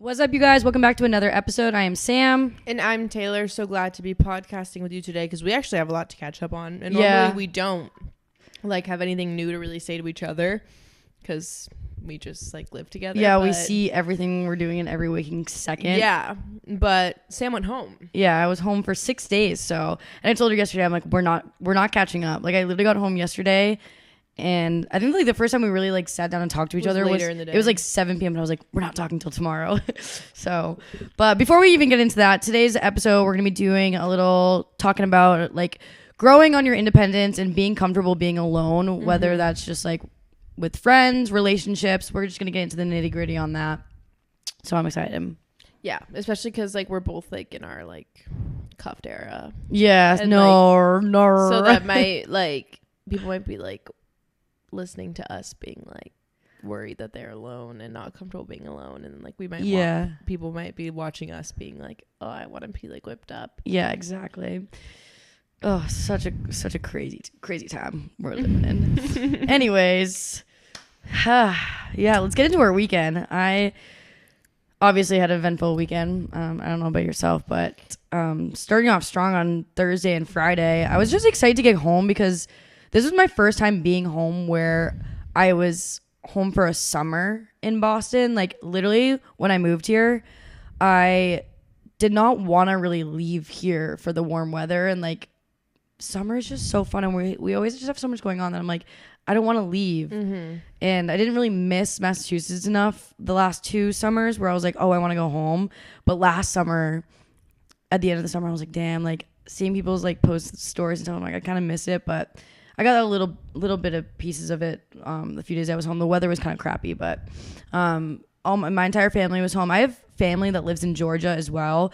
What's up, you guys? Welcome back to another episode. I am Sam. And I'm Taylor. So glad to be podcasting with you today because we actually have a lot to catch up on. And normally we don't have anything new to really say to each other because we just live together. Yeah, we see everything we're doing in every waking second. Yeah, but Sam went home. Yeah, I was home for 6 days. And I told her yesterday, I'm like, we're not catching up. I literally got home yesterday. And I think the first time we really sat down and talked to each other was it was 7 p.m. and I was like, we're not talking till tomorrow. But before we even get into that, today's episode we're gonna be doing a little talking about growing on your independence and being comfortable being alone, whether that's just with friends, relationships. We're just gonna get into the nitty gritty on that. So I'm excited. Yeah, especially because we're both in our cuffed era. Yeah, and, no. So that might people might be listening to us being worried that they're alone and not comfortable being alone, and we might people might be watching us being oh, I want to be whipped up. Yeah, exactly. Oh, such a crazy time we're living in. Anyways, yeah, let's get into our weekend. I obviously had an eventful weekend. I don't know about yourself, but starting off strong on Thursday and Friday, I was just excited to get home because this was my first time being home where I was home for a summer in Boston. Literally, when I moved here, I did not want to really leave here for the warm weather. And, summer is just so fun. And we always just have so much going on that I'm I don't want to leave. Mm-hmm. And I didn't really miss Massachusetts enough the last 2 summers where I was oh, I want to go home. But last summer, at the end of the summer, I was damn, seeing people's, post stories and stuff, I'm I kind of miss it. But I got a little bit of pieces of it the few days I was home. The weather was kind of crappy, but my entire family was home. I have family that lives in Georgia as well,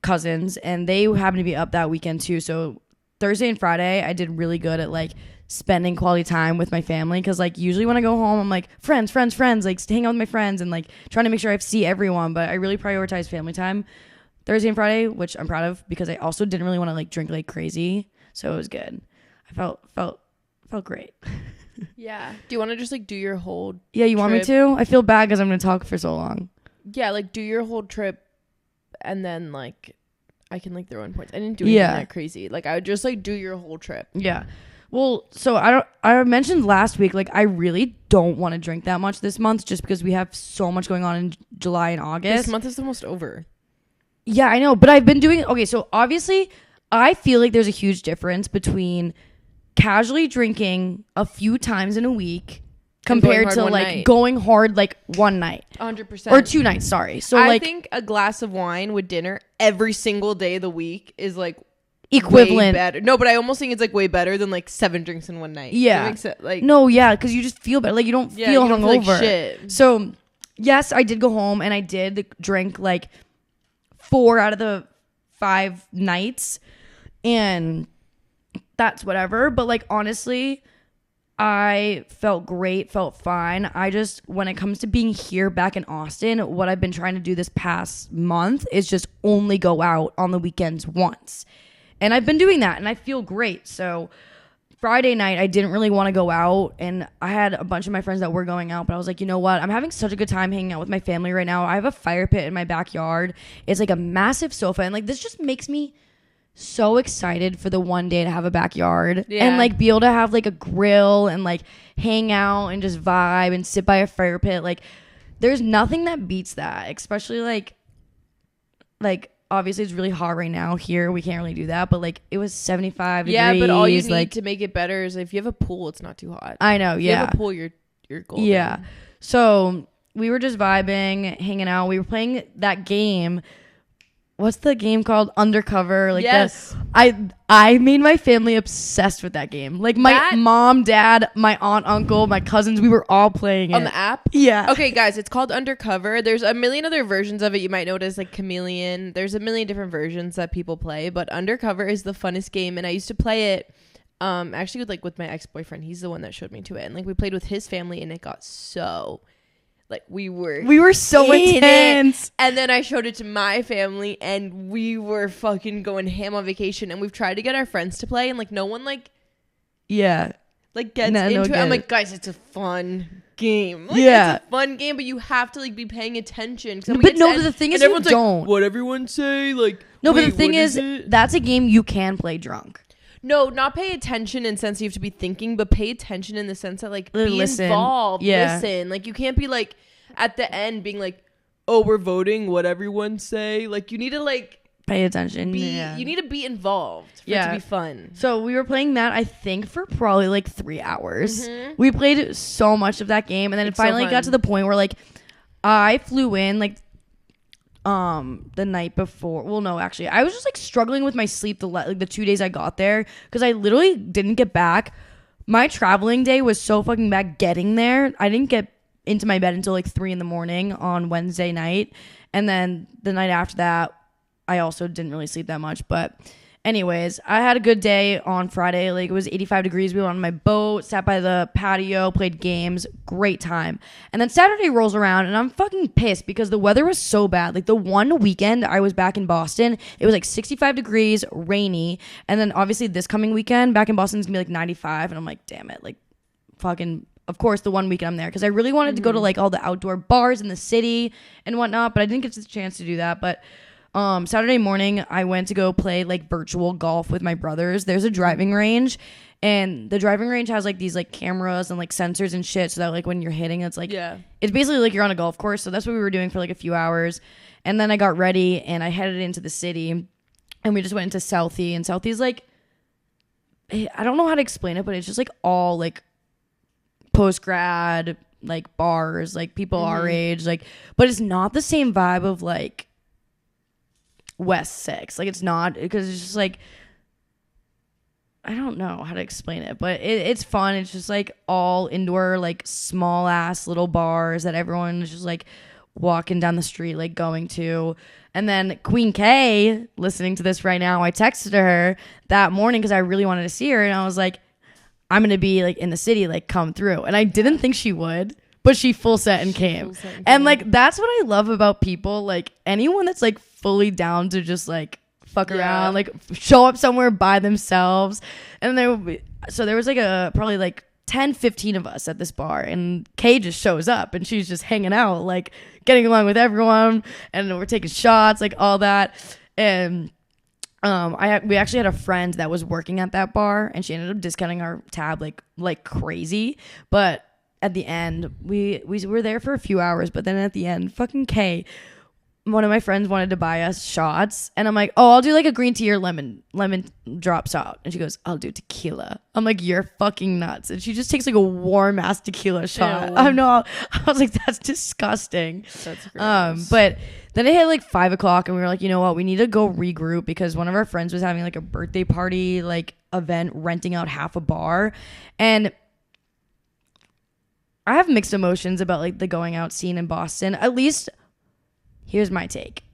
cousins, and they happened to be up that weekend too. So Thursday and Friday, I did really good at spending quality time with my family because usually when I go home, I'm friends, hang out with my friends and trying to make sure I see everyone. But I really prioritize family time Thursday and Friday, which I'm proud of because I also didn't really want to drink like crazy, so it was good. I felt great. Yeah. Do you want to just do your whole Yeah, you want me to? I feel bad because I'm going to talk for so long. Yeah, do your whole trip and then I can throw in points. I didn't do anything that crazy. I would just do your whole trip. Yeah. Well, so I mentioned last week I really don't want to drink that much this month just because we have so much going on in July and August. This month is almost over. Yeah, I know, but I've been doing okay, so obviously I feel there's a huge difference between casually drinking a few times in a week compared to going hard one night 100% or 2 nights. Sorry, so I think a glass of wine with dinner every single day of the week is equivalent. Way better. No, but I almost think it's way better than 7 drinks in one night. Yeah, no, yeah, because you just feel better. You don't feel hungover. Shit. So yes, I did go home and I did drink 4 out of the 5 nights, and that's whatever. But honestly, I felt great, felt fine. I just, when it comes to being here back in Austin, what I've been trying to do this past month is just only go out on the weekends once. And I've been doing that and I feel great. So Friday night, I didn't really want to go out, and I had a bunch of my friends that were going out, but I was you know what? I'm having such a good time hanging out with my family right now. I have a fire pit in my backyard. It's a massive sofa, and this just makes me so excited for the one day to have a backyard and be able to have a grill and hang out and just vibe and sit by a fire pit. There's nothing that beats that, especially obviously it's really hot right now here. We can't really do that, but it was 75 degrees. Yeah, but all you need to make it better is if you have a pool, it's not too hot. I know. If you have a pool, you're golden. Yeah. So we were just vibing, hanging out. We were playing that game. What's the game called? Undercover. Yes. I made my family obsessed with that game. My mom, dad, my aunt, uncle, my cousins, we were all playing it. On the app? Yeah. Okay, guys, it's called Undercover. There's a million other versions of it. You might notice Chameleon. There's a million different versions that people play, but Undercover is the funnest game, and I used to play it actually with my ex-boyfriend. He's the one that showed me to it. And we played with his family, and it got so we were so intense. And then I showed it to my family and we were fucking going ham on vacation, and we've tried to get our friends to play and no one yeah gets into it. I'm guys, it's a fun game. Like, Yeah. it's a fun game, but you have to like be paying attention. But no, the thing is, you don't. Like, what everyone say? Like, no, but the thing is, that's a game you can play drunk. No, not pay attention in the sense you have to be thinking, but pay attention in the sense that like be listen. involved. Yeah. Listen. Like you can't be like at the end being like, oh, we're voting what everyone say. Like you need to like pay attention. You need to be involved for it to be fun. So we were playing that, I think, for probably like 3 hours. We played so much of that game, and then it finally got to the point where like I flew in like the night before. Well, no, actually, I was just like struggling with my sleep the 2 days I got there because I literally didn't get back. My traveling day was so fucking bad getting there. I didn't get into my bed until like 3 a.m. on Wednesday night, and then the night after that, I also didn't really sleep that much. But anyways, I had a good day on Friday. Like it was 85 degrees. We went on my boat, sat by the patio, played games. Great time. And then Saturday rolls around and I'm fucking pissed because the weather was so bad. Like the one weekend I was back in Boston, it was like 65 degrees, rainy. And then obviously this coming weekend back in Boston is gonna be like 95. And I'm like, damn it. Like fucking, of course, the one weekend I'm there because I really wanted to go to like all the outdoor bars in the city and whatnot, but I didn't get the chance to do that. But Saturday morning, I went to go play like virtual golf with my brothers. There's a driving range, and the driving range has like these like cameras and like sensors and shit, so that like when you're hitting, it's like it's basically like you're on a golf course. So that's what we were doing for like a few hours, and then I got ready and I headed into the city, and we just went into Southie, and Southie's like, I don't know how to explain it, but it's just like all like post grad like bars, like people our age, like, but it's not the same vibe of like West 6. Like it's not, because it's just like, I don't know how to explain it, but it's fun. It's just like all indoor, like small ass little bars that everyone is just like walking down the street like going to. And then Queen K, listening to this right now, I texted her that morning because I really wanted to see her, and I was like, I'm gonna be like in the city, like come through. And I didn't think she would, but she full set and came. And like that's what I love about people, like anyone that's like fully down to just like fuck around, like show up somewhere by themselves. And there was like probably like 10-15 of us at this bar, and Kay just shows up and she's just hanging out, like getting along with everyone, and we're taking shots, like all that. And we actually had a friend that was working at that bar, and she ended up discounting our tab like crazy. But at the end, we were there for a few hours, but then at the end, fucking Kay, one of my friends wanted to buy us shots, and I'm like, oh, I'll do like a green tea or lemon drop shot. And she goes, I'll do tequila. I'm like, you're fucking nuts. And she just takes like a warm ass tequila shot. Ew. I was like, that's disgusting. That's gross. But then it hit like 5 o'clock, and we were like, you know what? We need to go regroup because one of our friends was having like a birthday party like event, renting out half a bar. And I have mixed emotions about like the going out scene in Boston. At least here's my take.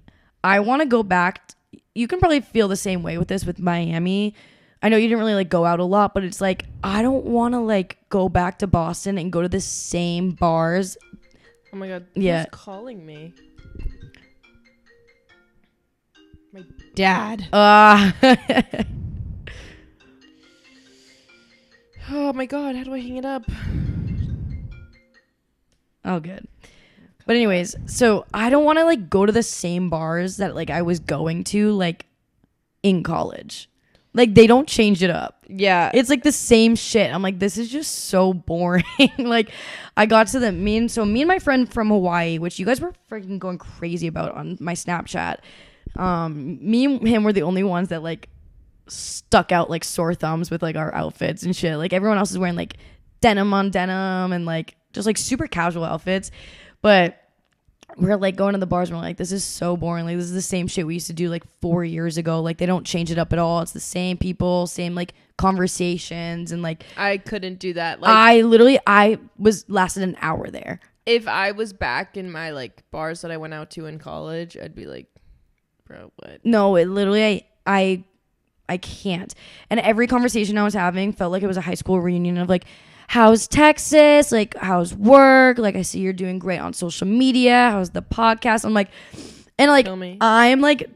I want to go back. You can probably feel the same way with this with Miami. I know you didn't really like go out a lot, but it's like I don't want to like go back to Boston and go to the same bars. Oh my god. Yeah. Who's calling me? My dad. Oh my god, how do I hang it up? Oh, good. But anyways, so I don't want to like go to the same bars that like I was going to like in college. Like they don't change it up. Yeah. It's like the same shit. I'm like, this is just so boring. Like I got to me and my friend from Hawaii, which you guys were freaking going crazy about on my Snapchat. Me and him were the only ones that like stuck out like sore thumbs with like our outfits and shit. Like everyone else is wearing like denim on denim and like just like super casual outfits. But we're like going to the bars and we're like, this is so boring. Like this is the same shit we used to do like 4 years ago. Like they don't change it up at all. It's the same people, same like conversations, and like I couldn't do that. Like I lasted an hour there. if I was back in my like bars that I went out to in college, I'd be like, bro, what? No, it literally I can't. And every conversation I was having felt like it was a high school reunion of like, how's Texas? Like, how's work? Like, I see you're doing great on social media. How's the podcast? I'm like, and like, I'm like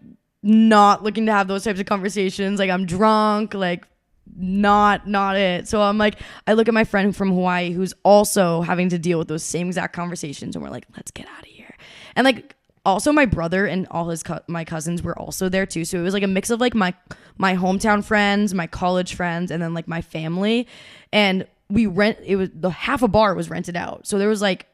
not looking to have those types of conversations. Like, I'm drunk. Like, not it. So I'm like, I look at my friend from Hawaii who's also having to deal with those same exact conversations, and we're like, let's get out of here. And like, also my brother and all his my cousins were also there too. So it was like a mix of like my hometown friends, my college friends, and then like my family. And it was the half a bar was rented out. So there was like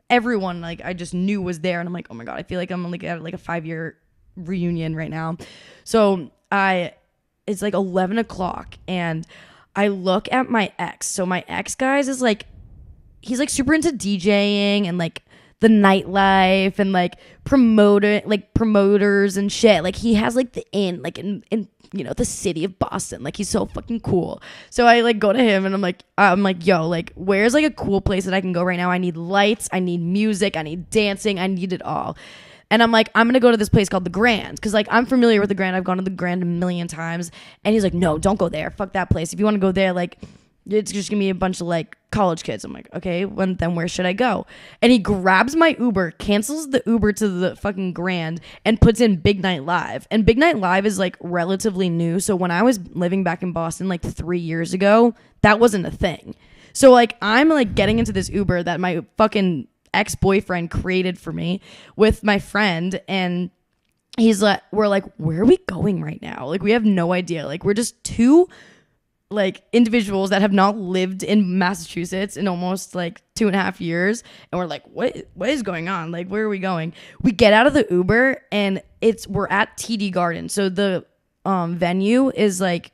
everyone like I just knew was there, and I'm like, oh my God, I feel like I'm like at like a 5-year reunion right now. So it's like 11 o'clock, and I look at my ex. So my ex, guys, is like, he's like super into DJing and like the nightlife and like promoters and shit. Like he has like the inn like in you know the city of Boston. Like he's so fucking cool. So I like go to him and I'm like, yo, like where's like a cool place that I can go right now? I need lights, I need music, I need dancing, I need it all. And I'm like, I'm going to go to this place called The Grand. Because, like, I'm familiar with The Grand. I've gone to The Grand a million times. And he's like, no, don't go there. Fuck that place. If you want to go there, like, it's just going to be a bunch of, like, college kids. I'm like, okay, well, then where should I go? And he grabs my Uber, cancels the Uber to the fucking Grand, and puts in Big Night Live. And Big Night Live is, like, relatively new. So when I was living back in Boston, like, 3 years ago, that wasn't a thing. So, like, I'm, like, getting into this Uber that my fucking ex-boyfriend created for me with my friend, and he's like, we're like, where are we going right now? Like, we have no idea. Like, we're just two like individuals that have not lived in Massachusetts in almost like 2.5 years, and we're like, what is going on? Like, where are we going? We get out of the Uber, and we're at TD Garden. So the venue is like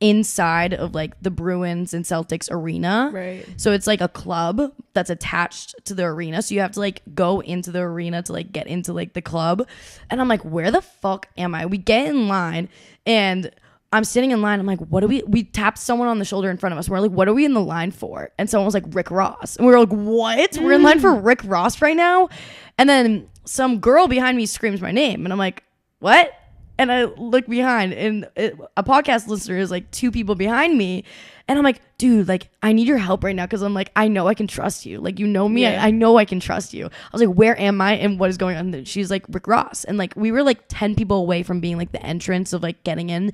inside of like the Bruins and Celtics arena. Right. So it's like a club that's attached to the arena. So you have to like go into the arena to like get into like the club. And I'm like, where the fuck am I? We get in line, and I'm sitting in line. I'm like, what do we tapped someone on the shoulder in front of us. We're like, what are we in the line for? And someone was like, Rick Ross. And we were like, what? We're in line for Rick Ross right now? And then some girl behind me screams my name. And I'm like, what? And I look behind, and a podcast listener is like 2 people behind me. And I'm like, dude, like, I need your help right now. Cause I'm like, I know I can trust you. Like, you know me. Yeah. I know I can trust you. I was like, where am I? And what is going on? And she's like, Rick Ross. And like, we were like 10 people away from being like the entrance of like getting in.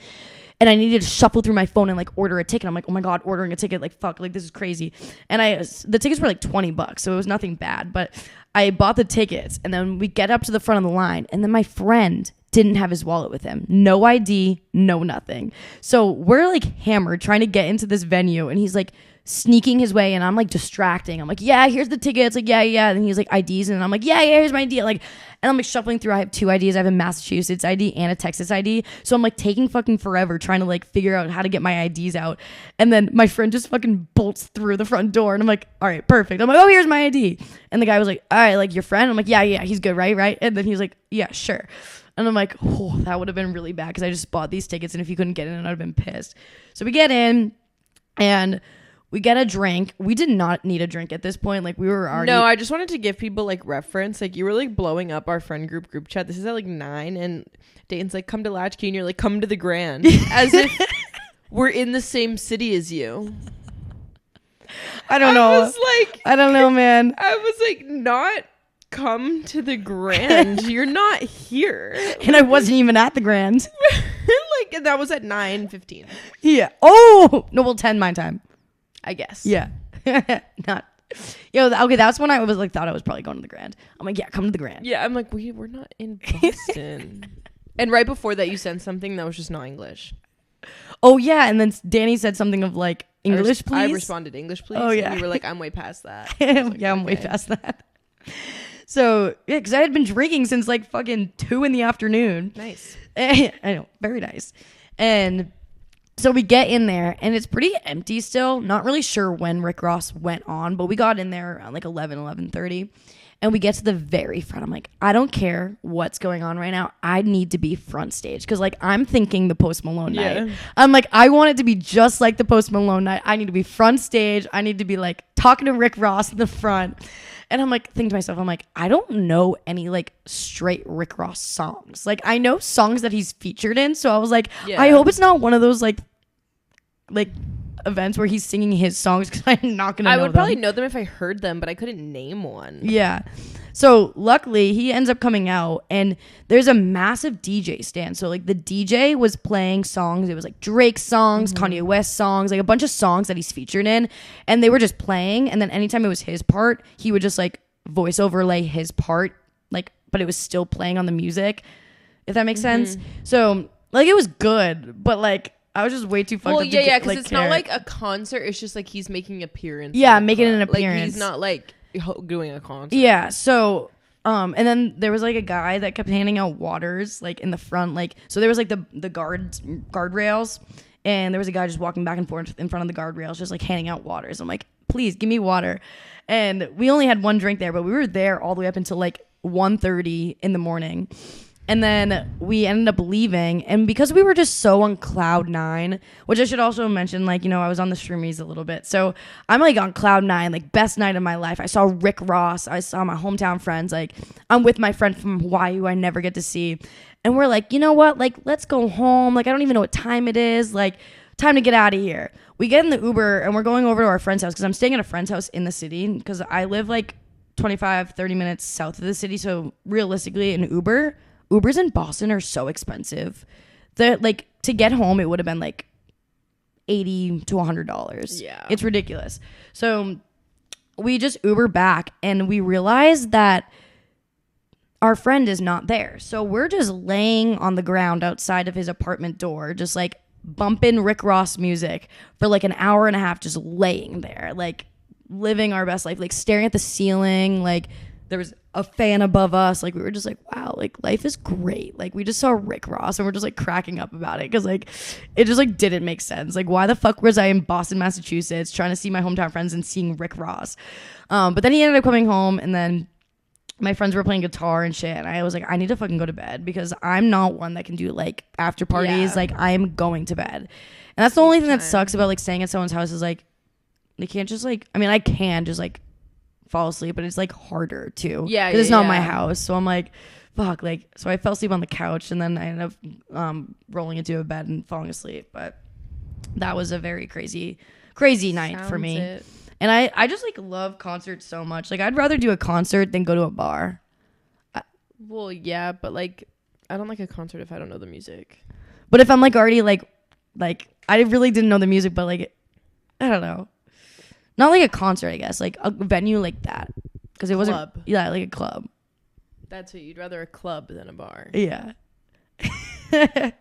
And I needed to shuffle through my phone and like order a ticket. I'm like, oh my God, ordering a ticket. Like, fuck, like this is crazy. And the tickets were like $20. So it was nothing bad, but I bought the tickets, and then we get up to the front of the line, and then my friend didn't have his wallet with him. No ID, no nothing. So we're like hammered trying to get into this venue, and he's like sneaking his way, and I'm like distracting. I'm like, yeah, here's the tickets. Like, yeah. And he's like, IDs. And I'm like, yeah, here's my ID. Like, and I'm like shuffling through. I have 2 IDs. I have a Massachusetts ID and a Texas ID. So I'm like taking fucking forever trying to like figure out how to get my IDs out. And then my friend just fucking bolts through the front door, and I'm like, all right, perfect. I'm like, oh, here's my ID. And the guy was like, all right, like your friend? I'm like, yeah, he's good, right? And then he's like, yeah, sure. And I'm like, oh, that would have been really bad because I just bought these tickets, and if you couldn't get in, I'd have been pissed. So we get in, and we get a drink. We did not need a drink at this point. Like, we were already... No, I just wanted to give people, like, reference. Like, you were, like, blowing up our friend group chat. This is at, like, 9, and Dayton's like, come to Latchkey, and you're like, come to the Grand. As if we're in the same city as you. I don't know. I don't know, man. I was like, not come to the Grand. You're not here. And I wasn't even at the Grand. Like, and that was at 9:15. Yeah. Oh! No, well, 10 my time. I guess. Yeah. Not. Okay, that's when I was like, thought I was probably going to the Grand. I'm like, yeah, come to the Grand. Yeah, I'm like, we're not in Boston. And right before that, you sent something that was just not English. Oh, yeah. And then Danny said something of like, English, please. I responded, English, please. Oh, yeah. And you were like, I'm way past that. Like, yeah, I'm way past that. So, yeah, because I had been drinking since like fucking 2 p.m. Nice. I know. Very nice. And so we get in there, and it's pretty empty still. Not really sure when Rick Ross went on, but we got in there around like 11:30. And we get to the very front. I'm like, I don't care what's going on right now. I need to be front stage. Because, like, I'm thinking the Post Malone night. I'm like, I want it to be just like the Post Malone night. I need to be front stage. I need to be, like, talking to Rick Ross in the front. And I'm, like, thinking to myself, I'm like, I don't know any, like, straight Rick Ross songs. Like, I know songs that he's featured in. So I was like, I hope it's not one of those, like events where he's singing his songs because I'm not gonna. I know would them. probably know them if I heard them, but I couldn't name one. Yeah. So luckily he ends up coming out and there's a massive DJ stand. So like the DJ was playing songs. It was like Drake songs, Kanye West songs, like a bunch of songs that he's featured in. And they were just playing. And then anytime it was his part, he would just like voice overlay his part, like, but it was still playing on the music, if that makes sense. So like it was good, but like I was just way too fucked up. Yeah, because like, it's care. not like a concert. It's just like he's making appearance. Yeah, making an Like appearance. he's not like doing a concert. Yeah, so and then there was like a guy that kept handing out waters like in the front, like so there was like the guardrails, and there was a guy just walking back and forth in front of the guardrails just like handing out waters. I'm like, please give me water. And we only had one drink there, but we were there all the way up until like 1:30 in the morning. And then we ended up leaving. And because we were just so on cloud nine, which I should also mention, like, you know, I was on the streamies a little bit. So I'm like on cloud nine, like best night of my life. I saw Rick Ross. I saw my hometown friends. Like I'm with my friend from Hawaii who I never get to see. And we're like, you know what? Like, let's go home. Like, I don't even know what time it is. Like, time to get out of here. We get in the Uber and we're going over to our friend's house because I'm staying at a friend's house in the city because I live like 25, 30 minutes south of the city. So realistically, an Ubers in Boston are so expensive that like to get home it would have been like $80 to $100. Yeah, it's ridiculous. So we just Uber back and we realized that our friend is not there. So we're just laying on the ground outside of his apartment door, just like bumping Rick Ross music for like an hour and a half, just laying there, like living our best life, like staring at the ceiling, like there was a fan above us. Like we were just like, wow, like life is great. Like we just saw Rick Ross and we're just like cracking up about it because like it just like didn't make sense. Like why the fuck was I in Boston, Massachusetts trying to see my hometown friends and seeing Rick Ross? But then he ended up coming home and then my friends were playing guitar and shit. And I was like, I need to fucking go to bed because I'm not one that can do like after parties. Yeah. Like I am going to bed. And that's the only thing that sucks about like staying at someone's house is like they can't just like, I mean, I can just like fall asleep, but it's like harder too. Yeah, because it's not my house. So I'm like, fuck. Like, so I fell asleep on the couch, and then I ended up rolling into a bed and falling asleep. But that was a very crazy night for me. It. And I just like love concerts so much. Like, I'd rather do a concert than go to a bar. Well, yeah, but like, I don't like a concert if I don't know the music. But if I'm like already like I really didn't know the music, but like I don't know. Not like a concert, I guess. Like a venue like that. Because it wasn't... Club. Yeah, like a club. That's what you'd rather a club than a bar. Yeah. I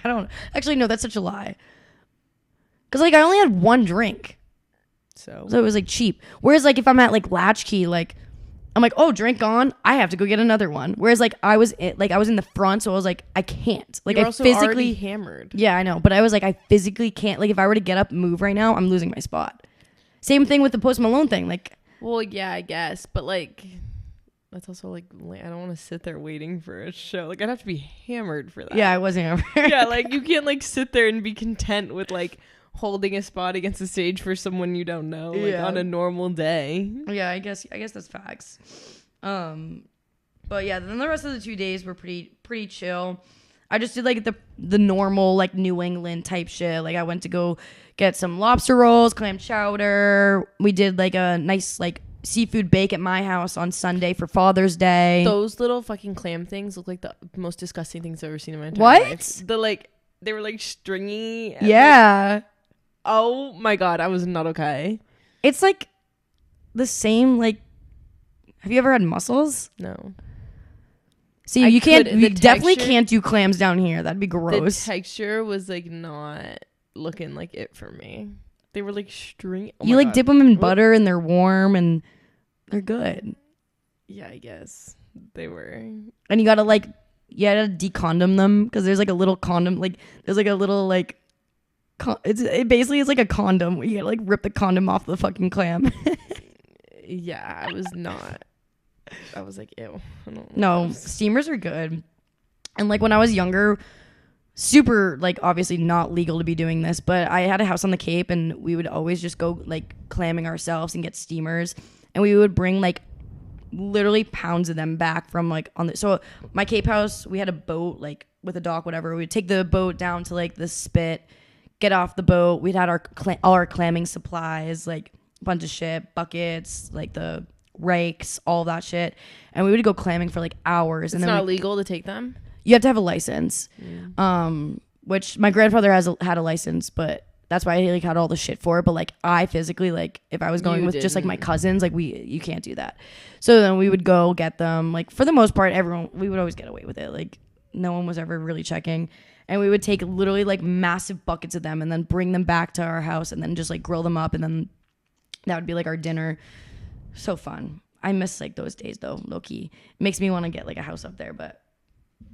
don't... Actually, no, that's such a lie. Because, like, I only had one drink. So it was, like, cheap. Whereas, like, if I'm at, like, Latchkey, like... I'm like, oh, drink on. I have to go get another one. Whereas, like, I was in the front, so I was like, I can't. Like, You're I also physically... already hammered. Yeah, I know. But I was like, I physically can't. Like, if I were to get up and move right now, I'm losing my spot. Same thing with the Post Malone thing. Like, well, yeah, I guess, but like, that's also like I don't want to sit there waiting for a show. Like, I'd have to be hammered for that. yeah, I wasn't ever. Yeah, like you can't like sit there and be content with like holding a spot against the stage for someone you don't know, like on a normal day. Yeah, I guess that's facts. But yeah, then the rest of the 2 days were pretty chill. I just did like the normal like New England type shit. Like I went to go get some lobster rolls, clam chowder. We did like a nice like seafood bake at my house on Sunday for Father's Day. Those little fucking clam things look like the most disgusting things I've ever seen in my entire life. The like they were like stringy. Yeah. Like, oh my god, I was not okay. It's like the same like. Have you ever had mussels? No. See, you definitely can't do clams down here. That'd be gross. The texture was like not looking like it for me. They were like string. Oh you like dip them in butter and they're warm and they're good. Yeah, I guess they were. And you gotta like, you gotta decondom them because there's like a little condom. Like there's like a little like, it basically is like a condom. You gotta like rip the condom off the fucking clam. Yeah, I was not. I was like, ew. No, steamers are good. And like when I was younger, super like obviously not legal to be doing this, but I had a house on the Cape and we would always just go like clamming ourselves and get steamers, and we would bring like literally pounds of them back from like on the, so my Cape house, we had a boat like with a dock, whatever. We would take the boat down to like the spit, get off the boat. We'd had all our clamming supplies, like a bunch of shit, buckets, like the rakes, all that shit. And we would go clamming for like hours. It's not illegal to take them? You have to have a license. Which my grandfather had a license, but that's why he like had all the shit for it. But like I physically, like if I was going with just like my cousins, like you can't do that. So then we would go get them. Like for the most part, we would always get away with it. Like no one was ever really checking. And we would take literally like massive buckets of them and then bring them back to our house and then just like grill them up. And then that would be like our dinner. So fun. I miss like those days though, low key. It makes me want to get like a house up there, but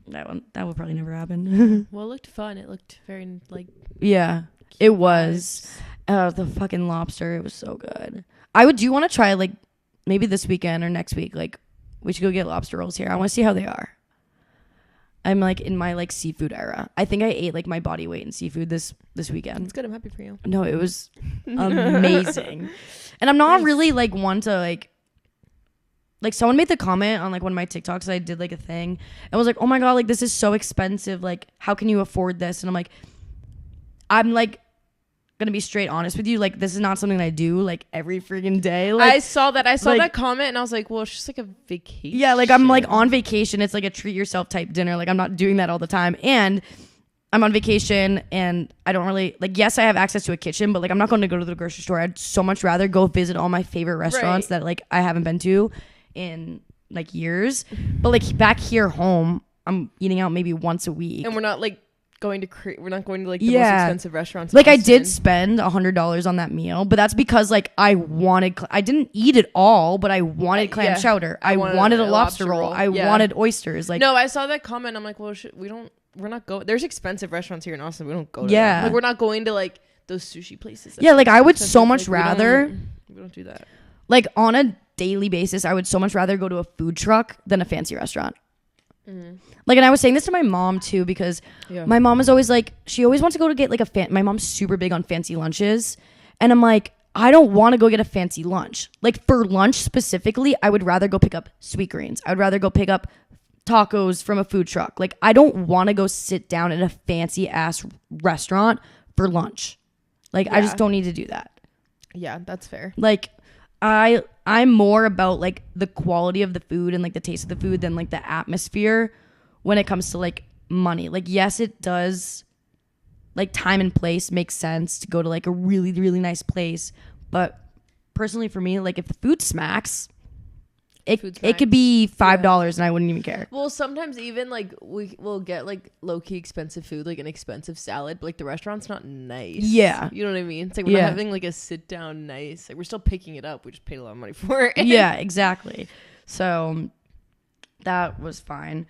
that will probably never happen. Well, it looked fun. It looked very like yeah, it was. The fucking lobster, it was so good. Do you want to try like maybe this weekend or next week? Like we should go get lobster rolls here. I want to see how they are. I'm like in my like seafood era. I think I ate like my body weight in seafood this weekend. It's good. I'm happy for you. No, it was amazing. And I'm not really like one to like someone made the comment on like one of my TikToks. I did like a thing and was like, oh my God, like this is so expensive. Like how can you afford this? And I'm like gonna be straight honest with you. Like this is not something I do like every freaking day. Like I saw that comment and I was like, well, it's just like a vacation. Yeah, like I'm like on vacation. It's like a treat yourself type dinner. Like I'm not doing that all the time. And I'm on vacation and I don't really like, yes, I have access to a kitchen, but like I'm not going to go to the grocery store. I'd so much rather go visit all my favorite restaurants that like I haven't been to in like years. But like back here home, I'm eating out maybe once a week. And we're not like going to we're not going to like the most expensive restaurants. Like I did spend $100 on that meal, but that's because like I didn't eat it all, but I wanted clam chowder. I wanted a lobster roll. I wanted oysters. Like no, I saw that comment. I'm like, well, we're not going. There's expensive restaurants here in Austin. We don't go to them. Like we're not going to like those sushi places. Yeah, like I would so much rather. We don't do that. Like on a daily basis, I would so much rather go to a food truck than a fancy restaurant. Like, and I was saying this to my mom too, because my mom is always like, she always wants to go to get like my mom's super big on fancy lunches. And I'm like, I don't want to go get a fancy lunch. Like for lunch specifically, I would rather go pick up sweet greens. I would rather go pick up tacos from a food truck. Like I don't want to go sit down at a fancy ass restaurant for lunch. Like I just don't need to do that. Yeah, that's fair. Like I'm more about like the quality of the food and like the taste of the food than like the atmosphere when it comes to like money. Like yes, it does, like time and place makes sense to go to like a really, really nice place. But personally for me, like if the food smacks, it could be $5 and I wouldn't even care. Well, sometimes even like we'll get like low-key expensive food, like an expensive salad, but like the restaurant's not nice. Yeah. You know what I mean? It's like we're not having like a sit down nice, like we're still picking it up. We just paid a lot of money for it. Yeah, exactly. So that was fine.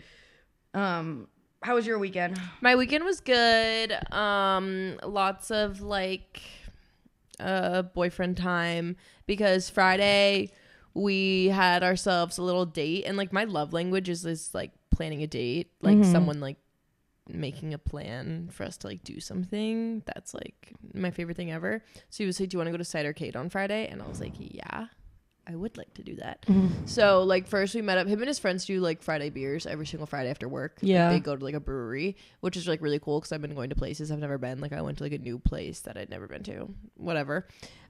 How was your weekend? My weekend was good. Lots of like boyfriend time, because Friday we had ourselves a little date, and like my love language is like planning a date, like someone like making a plan for us to like do something. That's like my favorite thing ever. So he was like, do you want to go to Cidercade on Friday? And I was like, yeah, I would like to do that. So like first we met up, him and his friends do like Friday beers every single Friday after work. Yeah, like, they go to like a brewery, which is like really cool because I've been going to places I've never been. Like I went to like a new place that I'd never been to. Whatever.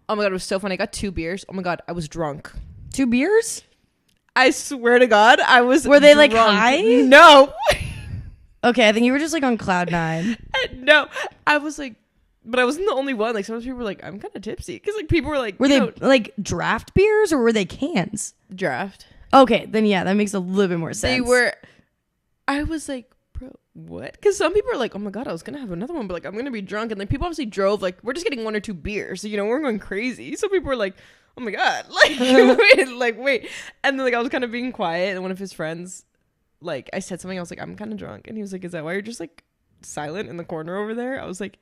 Oh my God, it was so fun. I got 2 beers. Oh my God, I was drunk. 2 beers? I swear to God, I was. Were they drunk. like high? No. Okay, I think you were just like on cloud 9. No, I was like, but I wasn't the only one. Like sometimes people were like, I'm kind of tipsy, because like people were like, were they like draft beers or were they cans? Draft. Okay, then yeah, that makes a little bit more sense. They were. I was like, bro, what? Because some people are like, oh my God, I was gonna have another one, but like I'm gonna be drunk, and like people obviously drove like we're just getting 1 or 2 beers, so you know we're going crazy. Some people were like, oh my God, like wait, and then like I was kind of being quiet, and one of his friends, like I said something, I was like, I'm kind of drunk, and he was like, is that why you're just like silent in the corner over there? I was like,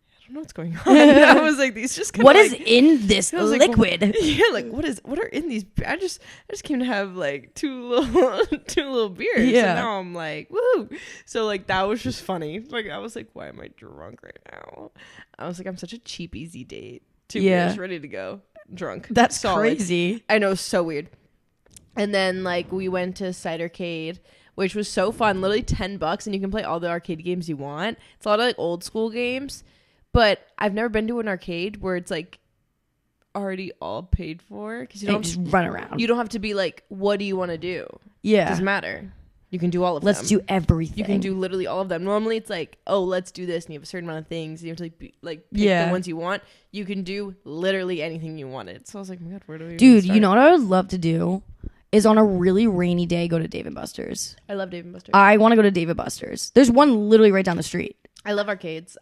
I don't know what's going on. I was like, these just what is in this liquid? Like, yeah, like what are in these? I just came to have like two little beers. Yeah. And now I'm like, woo. So like that was just funny. Like I was like, why am I drunk right now? I was like, I'm such a cheap, easy date. 2 beers ready to go. Drunk. That's solid. Crazy. I know, so weird. And then like we went to Cidercade, which was so fun. Literally $10, and you can play all the arcade games you want. It's a lot of like old school games. But I've never been to an arcade where it's like already all paid for, because you don't just run around. You don't have to be like, what do you want to do? Yeah. It doesn't matter. You can do all of them. Let's do everything. You can do literally all of them. Normally it's like, oh, let's do this, and you have a certain amount of things, and you have to pick the ones you want. You can do literally anything you wanted. So I was like, oh my God, where do we Dude, start? you know what I would love to do is on a really rainy day go to Dave & Buster's. I love Dave & Buster's. I want to go to Dave & Buster's. There's one literally right down the street. I love arcades.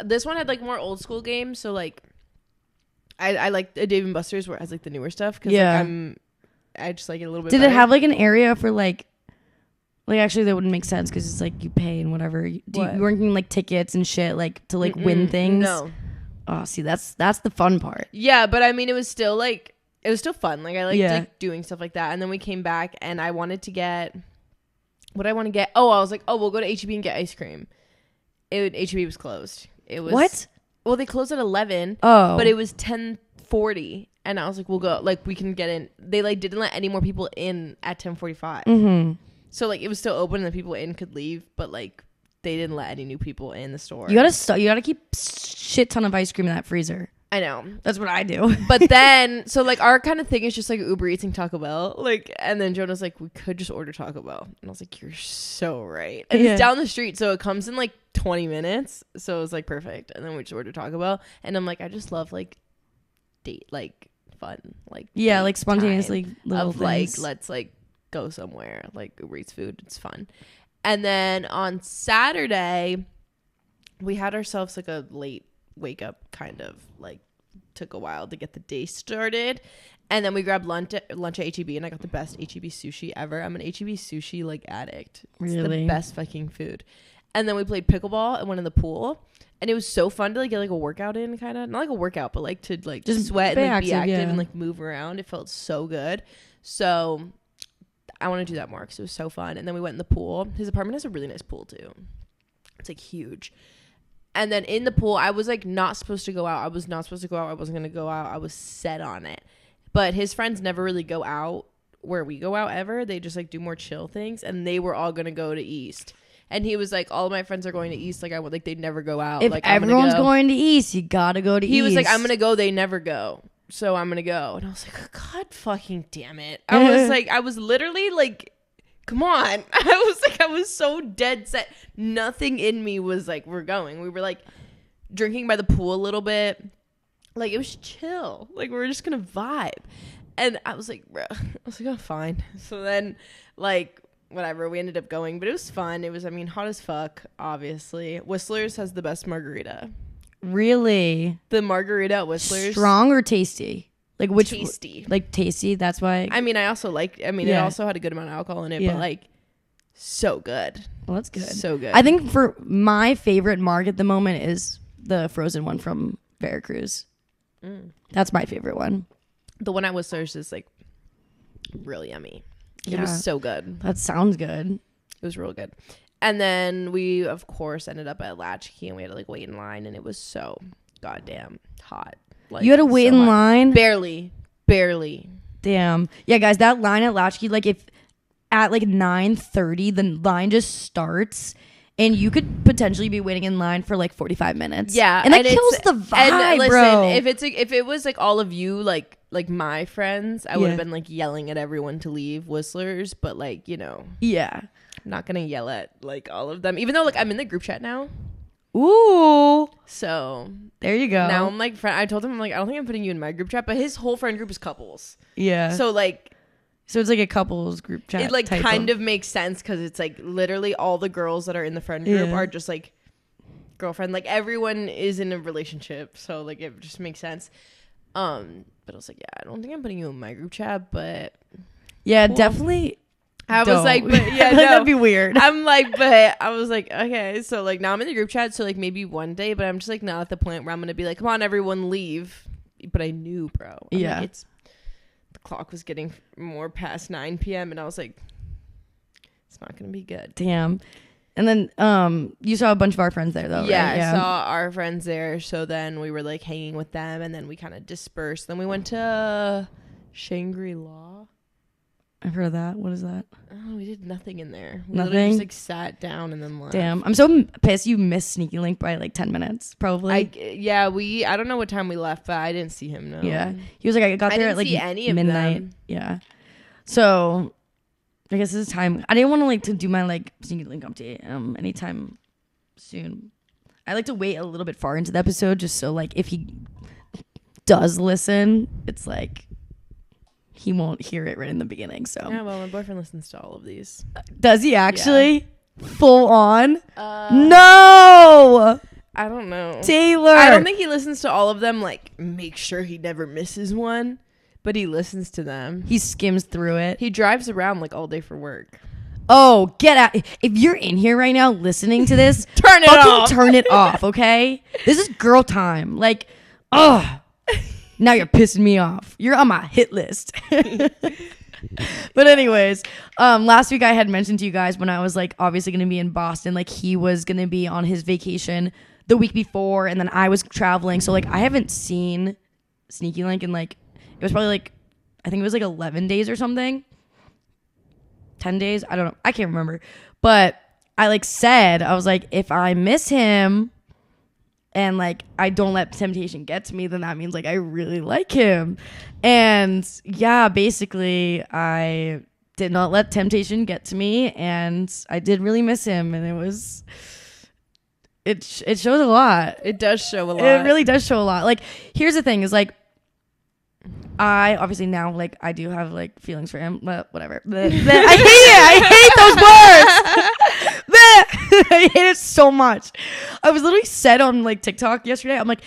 This one had like more old school games, so like I like a Dave & Buster's where it has like the newer stuff, because I just like it a little bit Did better. it have like an area for like actually that wouldn't make sense because it's like you pay and whatever. You weren't getting like tickets and shit like to like win things? No. Oh, see, that's the fun part. Yeah, but I mean it was still fun. Like I liked like doing stuff like that. And then we came back and I wanted to get, what I want to get? Oh, I was like, oh, we'll go to HEB and get ice cream. HEB was closed. It was what? Well, they closed at 11. Oh, but it was 10:40, and I was like, we'll go. Like we can get in. They like didn't let any more people in at 10:45. Mm-hmm. So like it was still open and the people in could leave, but like they didn't let any new people in the store. You gotta keep shit ton of ice cream in that freezer. I know. That's what I do. But then, so like our kind of thing is just like Uber Eats and Taco Bell. Like, and then Jonah's like, we could just order Taco Bell. And I was like, you're so right. And it's down the street, so it comes in like 20 minutes. So it was like perfect. And then we just ordered Taco Bell. And I'm like, I just love like fun. Like, like spontaneously little of things. like, let's like go somewhere. Like Uber Eats food. It's fun. And then on Saturday, we had ourselves like a late wake up, kind of like took a while to get the day started, and then we grabbed lunch at HEB, and I got the best HEB sushi ever. I'm an HEB sushi like addict. It's really the best fucking food. And then we played pickleball and went in the pool, and it was so fun to like get like a workout in, kind of not like a workout, but like to like just sweat and like, be active and like move around. It felt so good. So I want to do that more because it was so fun. And then we went in the pool. His apartment has a really nice pool too. It's like huge. And then in the pool, I was like not supposed to go out. I was not supposed to go out. I wasn't going to go out. I was set on it. But his friends never really go out where we go out ever. They just like do more chill things. And they were all going to go to East. And he was like, all of my friends are going to East. Like I would like they'd never go out. If like everyone's going to East, you got to go to East. He was like, I'm going to go. They never go. So I'm going to go. And I was like, God fucking damn it. I was literally like, come on. I was so dead set. Nothing in me was like, we're going. We were like drinking by the pool a little bit. Like it was chill. Like we were just going to vibe. And I was like, bro, oh, fine. So then like, whatever, we ended up going, but it was fun. It was, I mean, hot as fuck, obviously. Whistler's has the best margarita. Really? The margarita at Whistler's. Strong or tasty? Like which tasty. Like tasty, that's why. I mean, it also had a good amount of alcohol in it, but like so good. Well, that's good. So good. I think for my favorite marg at the moment is the frozen one from Veracruz. That's my favorite one. The one at Whistler's is like really yummy. It was so good. That sounds good. It was real good. And then we of course ended up at Latchkey and we had to like wait in line, and it was so goddamn hot. Like, you had to wait in line? Barely. Damn. Yeah, guys, that line at Latchkey, like if at like 9:30 the line just starts and you could potentially be waiting in line for like 45 minutes. Yeah. And that kills the vibe, and listen, bro. If it was like all of you like my friends, I would have been like yelling at everyone to leave Whistler's, but like, you know. Yeah. I'm not gonna yell at like all of them, even though like I'm in the group chat now. Ooh. So there you go. Now I'm like, I told him, I'm like, I don't think I'm putting you in my group chat, but his whole friend group is couples. Yeah. So like, so it's like a couples group chat. It like kind of makes sense because it's like literally all the girls that are in the friend group are just like girlfriend. Like everyone is in a relationship, so like it just makes sense. But I was like, yeah, I don't think I'm putting you in my group chat, but yeah, cool. Definitely. I was like, but yeah, no. That'd be weird. I'm like, but I was like, okay, so like now I'm in the group chat, so like maybe one day, but I'm just like not at the point where I'm gonna be like, come on, everyone, leave. But I knew, bro. Like, the clock was getting more past 9 p.m. and I was like, it's not gonna be good. Damn. And then you saw a bunch of our friends there though, yeah, right? Yeah, I saw our friends there. So then we were like hanging with them, and then we kind of dispersed. Then we went to Shangri-La. I've heard of that. What is that? Oh, we did nothing in there. We Nothing? literally just like sat down and then left. Damn. I'm so pissed you missed Sneaky Link by like 10 minutes, probably. I don't know what time we left, but I didn't see him. No. Yeah. He was like, I got I there didn't at like see any of midnight. them. Yeah. So I guess this is time. I didn't want to like to do my like Sneaky Link update anytime soon. I like to wait a little bit far into the episode just so like if he does listen, it's like he won't hear it right in the beginning. So Yeah, well, my boyfriend listens to all of these. does he actually? Full on? No, No, I don't know. Taylor. I don't think he listens to all of them. Like, make sure he never misses one, but he listens to them. He skims through it. He drives around like all day for work. Oh, get out. If you're in here right now listening to this, Turn it fucking off. turn it off, okay? This is girl time. Like, ugh. Now you're pissing me off. You're on my hit list. But anyways, last week I had mentioned to you guys when I was like obviously going to be in Boston, like he was going to be on his vacation the week before and then I was traveling. So like I haven't seen Sneaky Link in like, it was probably like, I think it was like 11 days or something. 10 days. I don't know. I can't remember. But I like said, I was like, if I miss him and like I don't let temptation get to me, then that means like I really like him. And yeah, basically I did not let temptation get to me and I did really miss him and it shows a lot. It does show a lot. It really does show a lot. Like here's the thing is like I obviously now like I do have like feelings for him, but whatever. I hate it. I hate those words. I hate it so much. I was literally said on like TikTok yesterday. I'm like,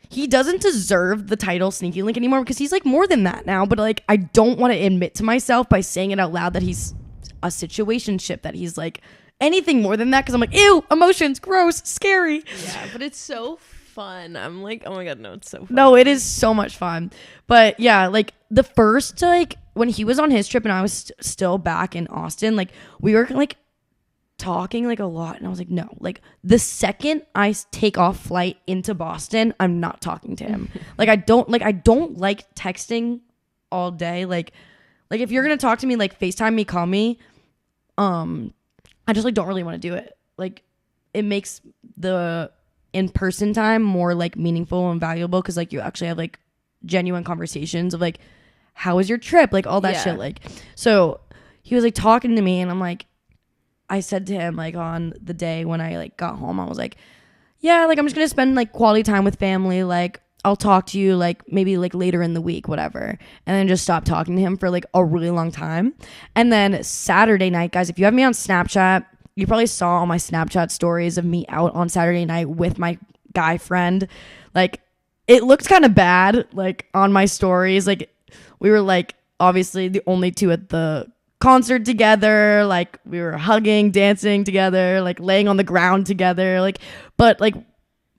he doesn't deserve the title Sneaky Link anymore because he's like more than that now. But like, I don't want to admit to myself by saying it out loud that he's a situationship, that he's like anything more than that. Because I'm like, ew, emotions, gross, scary. Yeah, but it's so fun. I'm like, oh my god, no, it's so fun. No, it is so much fun. But yeah, like the first like when he was on his trip and I was still back in Austin, like we were like talking like a lot and I was like, no, like the second I take off flight into Boston, I'm not talking to him. I don't like texting all day. Like if you're gonna talk to me, like FaceTime me, call me, I just like don't really want to do it. Like it makes the in-person time more like meaningful and valuable because like you actually have like genuine conversations of like how was your trip, like all that shit. Like so he was like talking to me and I'm like, I said to him like on the day when I like got home, I was like, yeah, like I'm just gonna spend like quality time with family, like I'll talk to you like maybe like later in the week, whatever. And then just stopped talking to him for like a really long time. And then Saturday night, guys, if you have me on Snapchat, you probably saw all my Snapchat stories of me out on Saturday night with my guy friend. Like it looked kind of bad like on my stories. Like we were like obviously the only two at the concert together, like we were hugging, dancing together, like laying on the ground together, like but like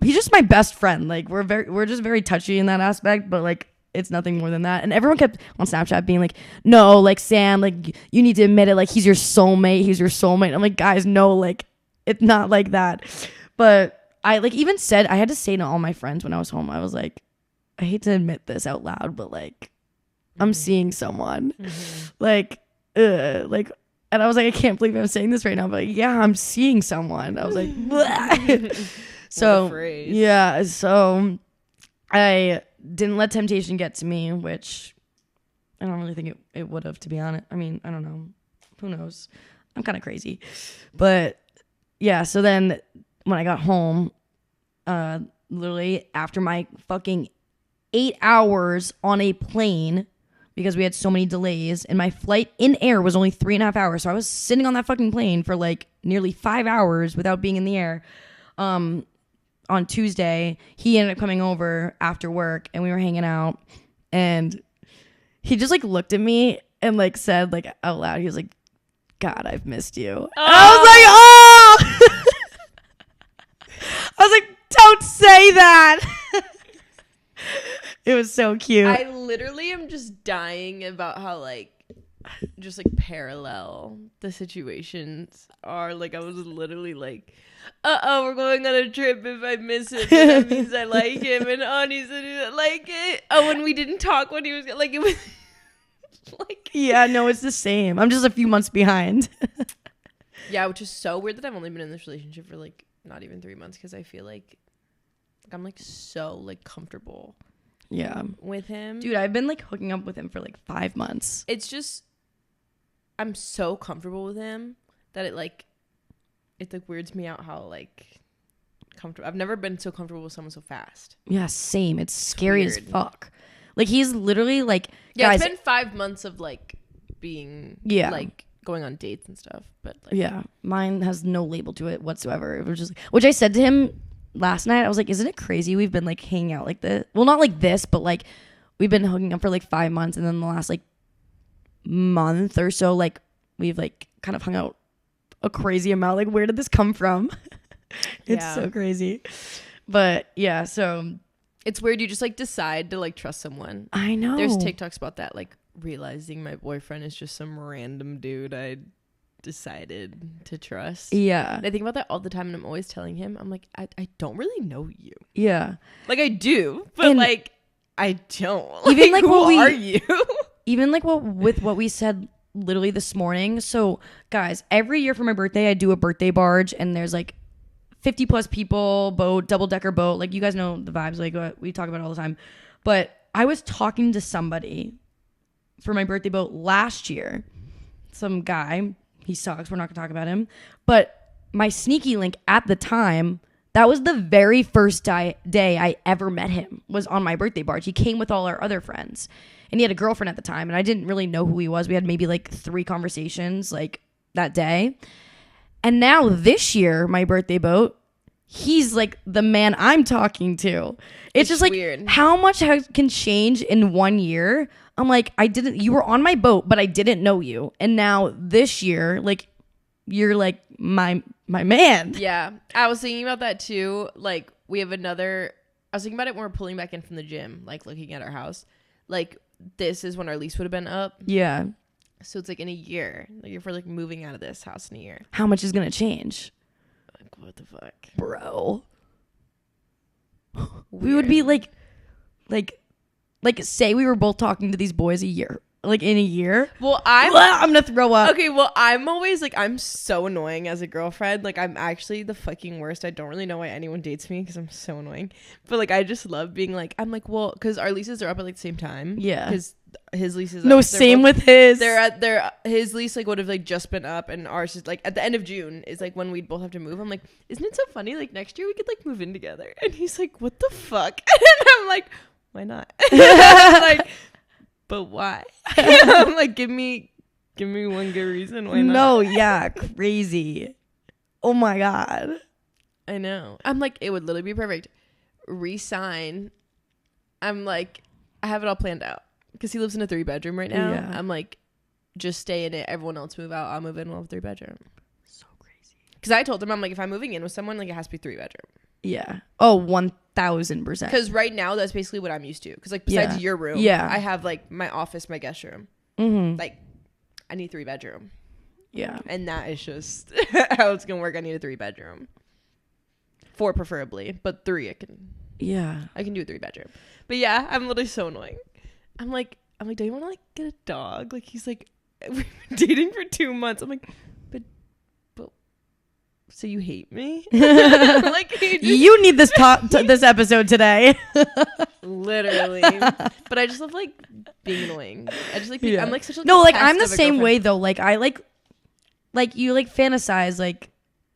he's just my best friend. Like we're just very touchy in that aspect, but like it's nothing more than that. And everyone kept on Snapchat being like, no, like Sam, like you need to admit it, like he's your soulmate. I'm like, guys, no, like it's not like that. But I like even said, I had to say to all my friends when I was home, I was like, I hate to admit this out loud, but like I'm seeing someone. Like and I was like, I can't believe I'm saying this right now, but yeah, I'm seeing someone. I was like, so yeah, so I didn't let temptation get to me, which I don't really think it would have, to be honest. I mean, I don't know, who knows? I'm kind of crazy, but yeah. So then when I got home, literally after my fucking 8 hours on a plane, because we had so many delays and my flight in air was only 3.5 hours. So I was sitting on that fucking plane for like nearly 5 hours without being in the air. On Tuesday, he ended up coming over after work and we were hanging out and he just like looked at me and like said like out loud, he was like, God, I've missed you. And I was like, oh, I was like, don't say that. It was so cute. I literally am just dying about how like just like parallel the situations are. Like I was literally like, we're going on a trip. If I miss him, then that means I like him. And Ani said he didn't like it. Oh, and we didn't talk when he was like it was. Like, Yeah, no, it's the same. I'm just a few months behind. yeah, which is so weird that I've only been in this relationship for like not even 3 months, because I feel like I'm like so like comfortable Yeah. with him. Dude, I've been like hooking up with him for like 5 months. It's just I'm so comfortable with him that it like weirds me out how like comfortable. I've never been so comfortable with someone so fast. Yeah, same. It's scary as weird. fuck. Like he's literally like, Yeah, guys, it's been 5 months of like being like going on dates and stuff, but like, yeah, mine has no label to it whatsoever. It was just, which I said to him last night. I was like, isn't it crazy we've been like hanging out like this? Well, not like this, but like we've been hooking up for like 5 months, and then the last like month or so, like we've like kind of hung out a crazy amount. Like, where did this come from? It's so crazy. But yeah, so it's weird. You just like decide to like trust someone. I know There's TikToks about that, like realizing my boyfriend is just some random dude I decided to trust. Yeah. And I think about that all the time, and I'm always telling him, I'm like, I don't really know you. Yeah. Like I do, but And like I don't. Even like who what are you? Even like what we said literally this morning. So guys, every year for my birthday, I do a birthday barge, and there's like 50 plus people, boat, double decker boat. Like, you guys know the vibes. Like, we talk about it all the time. But I was talking to somebody for my birthday boat last year. Some guy. He sucks. We're not going to talk about him. But my sneaky link at the time, that was the very first day I ever met him, was on my birthday barge. He came with all our other friends. And he had a girlfriend at the time. And I didn't really know who he was. We had maybe like 3 conversations like that day. And now this year, my birthday boat, he's like the man I'm talking to. It's just like weird. How much can change in 1 year. I'm like, you were on my boat, but I didn't know you. And now this year, like, you're like my man. Yeah. I was thinking about that too. Like, I was thinking about it when we're pulling back in from the gym, like looking at our house. Like, this is when our lease would have been up. Yeah. So it's like in a year. Like, if we're like moving out of this house in a year. How much is going to change? Like, what the fuck? Bro. We would be like say we were both talking to these boys a year. Like in a year. Well, I'm going to throw up. Okay, well, I'm always like, I'm so annoying as a girlfriend. Like, I'm actually the fucking worst. I don't really know why anyone dates me, because I'm so annoying. But like, I just love being like, I'm like, well, because our leases are up at like the same time. Yeah. Because his lease is no, up. same with his. His lease like would have like just been up, and ours is like at the end of June is like when we'd both have to move. I'm like, isn't it so funny? Like, next year we could like move in together. And he's like, what the fuck? And I'm like, why not? Like, but why? I'm like, give me one good reason why not. No, yeah, crazy. Oh my god. I know. I'm like, it would literally be perfect. Resign. I'm like, I have it all planned out, because he lives in a 3-bedroom right now. Yeah. I'm like, just stay in it. Everyone else move out. I'll move in. We'll have a 3-bedroom. So crazy. Because I told him, I'm like, if I'm moving in with someone, like, it has to be 3-bedroom. Yeah. Oh, 1000%. Because right now, that's basically what I'm used to. Because like, besides your room, I have like my office, my guest room. Mm-hmm. Like, I need 3-bedroom. Yeah. And that is just how it's gonna work. I need a 3-bedroom. 4 preferably, but 3 I can. Yeah. I can do a 3-bedroom. But yeah, I'm literally so annoying. I'm like, do you want to like get a dog? Like, he's like, we've been dating for 2 months. I'm like, but so you hate me? Like, you need this this episode today. Literally. But I just love like being annoying. I just like being, I'm like such a no, like I'm the pest of a same girlfriend. way though. Like I like you like fantasize like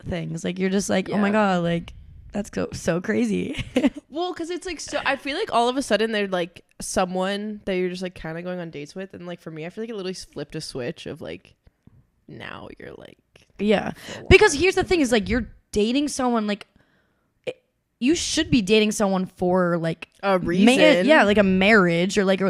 things. Like you're just like, oh my god, like that's so crazy. Well, because it's like, so I feel like all of a sudden they're like someone that you're just like kind of going on dates with, and like for me, I feel like it literally flipped a switch of like, now you're like, yeah. Because here's the thing: is like you're dating someone, like you should be dating someone for like a reason. Like a marriage or like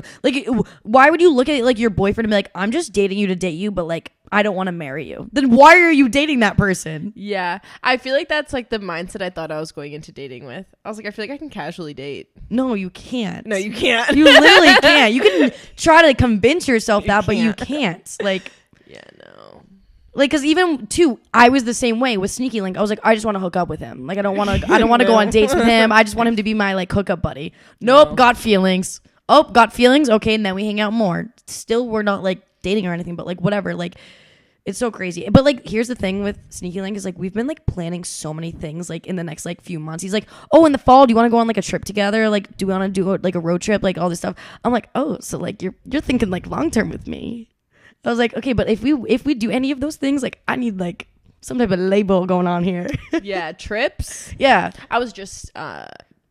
why would you look at it like your boyfriend and be like, I'm just dating you to date you, but like I don't want to marry you? Then why are you dating that person? Yeah, I feel like that's like the mindset I thought I was going into dating with. I was like, I feel like I can casually date. No, you can't. No, you can't. You literally can't. You can try to convince yourself that, but you can't. Like, yeah, no. Like, cause even too, I was the same way with Sneaky Link. I was like, I just want to hook up with him. Like, I don't want to go on dates with him. I just want him to be my like hookup buddy. Nope, got feelings. Oh, got feelings. Okay. And then we hang out more. Still, we're not like dating or anything, but like whatever. Like, it's so crazy. But like, here's the thing with Sneaky Link is like, we've been like planning so many things like in the next like few months. He's like, oh, in the fall, do you want to go on like a trip together? Like, do we want to do like a road trip? Like all this stuff. I'm like, oh, so like you're thinking like long term with me. I was like, okay, but if we do any of those things, like I need like some type of label going on here. Yeah, trips. Yeah. I was just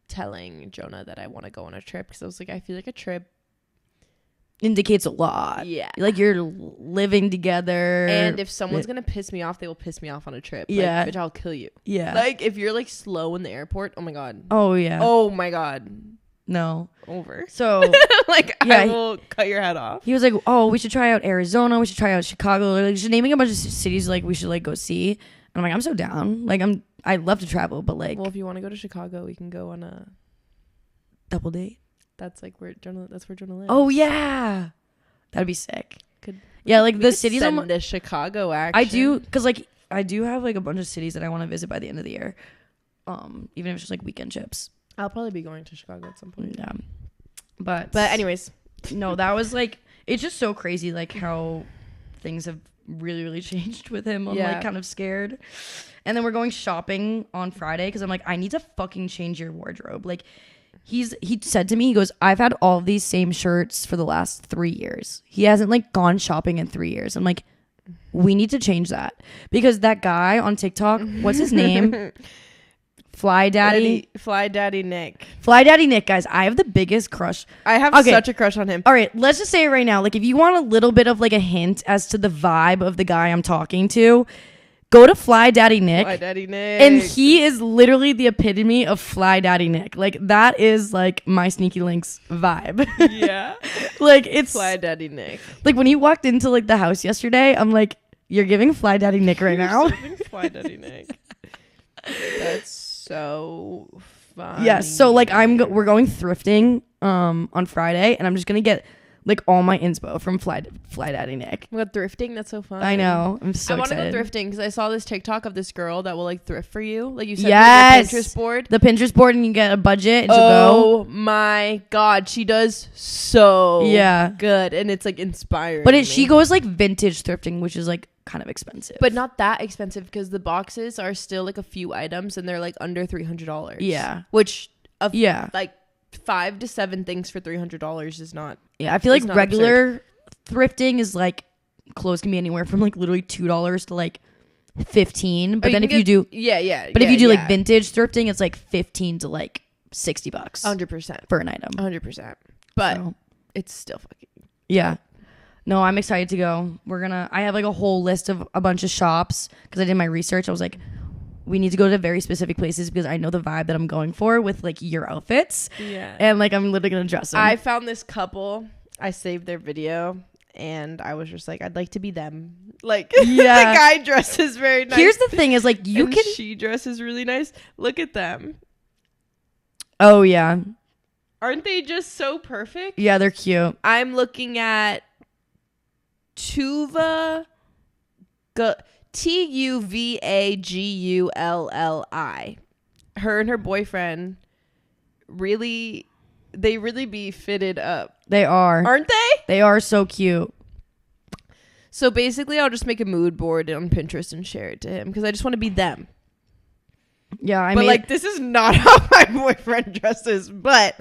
telling Jonah that I want to go on a trip because I was like, I feel like a trip Indicates a lot. Yeah. Like you're living together. And if someone's going to piss me off, they will piss me off on a trip. Yeah. Like, bitch, I'll kill you. Yeah. Like, if you're, like, slow in the airport, oh, my God. Oh, yeah. Oh, my God. No. Over. So. Like, yeah, I will cut your head off. He was like, oh, we should try out Arizona. We should try out Chicago. Like, just naming a bunch of cities, like, we should, like, go see. And I'm like, I'm so down. Like, I'd love to travel, but, like. Well, if you want to go to Chicago, we can go on a. Double date? That's, like, where Jonah lives. Oh, yeah. That'd be sick. Could yeah, like the cities send to Chicago. Actually, I do because like I do have like a bunch of cities that I want to visit by the end of the year. Even if it's just like weekend trips. I'll probably be going to Chicago at some point. Yeah, but anyways, no, that was like it's just so crazy like how things have really changed with him. I'm like kind of scared. And then we're going shopping on Friday because I'm like I need to fucking change your wardrobe. Like. He said to me, he goes, I've had all of these same shirts for the last 3 years. He hasn't like gone shopping in 3 years. I'm like, we need to change that because that guy on TikTok, what's his name? Fly Daddy Nick. Fly Daddy Nick, guys. I have the biggest crush. I have such a crush on him. All right, let's just say it right now. Like if you want a little bit of like a hint as to the vibe of the guy I'm talking to, go to Fly Daddy Nick. Fly Daddy Nick. And he is literally the epitome of Fly Daddy Nick. Like, that is, like, my Sneaky Links vibe. Yeah. Like, it's... Fly Daddy Nick. Like, when he walked into, like, the house yesterday, I'm like, you're giving Fly Daddy Nick right now. Fly Daddy Nick. That's so fun. Yeah, so, like, we're going thrifting on Friday, and I'm just gonna get... like all my inspo from Fly Daddy Nick. What, thrifting? That's so fun. I know. I'm so excited. I want to go thrifting because I saw this TikTok of this girl that will like thrift for you. Like you said, yes, the Pinterest board. The Pinterest board, and you get a budget. And oh my God, she does so good, and it's like inspiring. But she goes like vintage thrifting, which is like kind of expensive, but not that expensive because the boxes are still like a few items, and they're like under $300. Yeah, which like 5 to 7 things for $300 is not. Yeah, I feel like regular thrifting is like clothes can be anywhere from like literally $2 to like $15. But then if you do if you do like vintage thrifting, it's like $15 to like $60. 100% for an item. 100%. But it's still fucking No, I'm excited to go. I have like a whole list of a bunch of shops because I did my research. I was like, we need to go to very specific places because I know the vibe that I'm going for with like your outfits. Yeah. And like I'm literally gonna dress them. I found this couple. I saved their video and I was just like, I'd like to be them. Like the guy dresses very nice. Here's the thing is like she dresses really nice. Look at them. Oh yeah. Aren't they just so perfect? Yeah, they're cute. I'm looking at Tuvagulli. Tuvagulli. Her and her boyfriend really be fitted up. They are. Aren't they? They are so cute. So basically I'll just make a mood board on Pinterest and share it to him because I just want to be them. Yeah, I mean, like this is not how my boyfriend dresses, but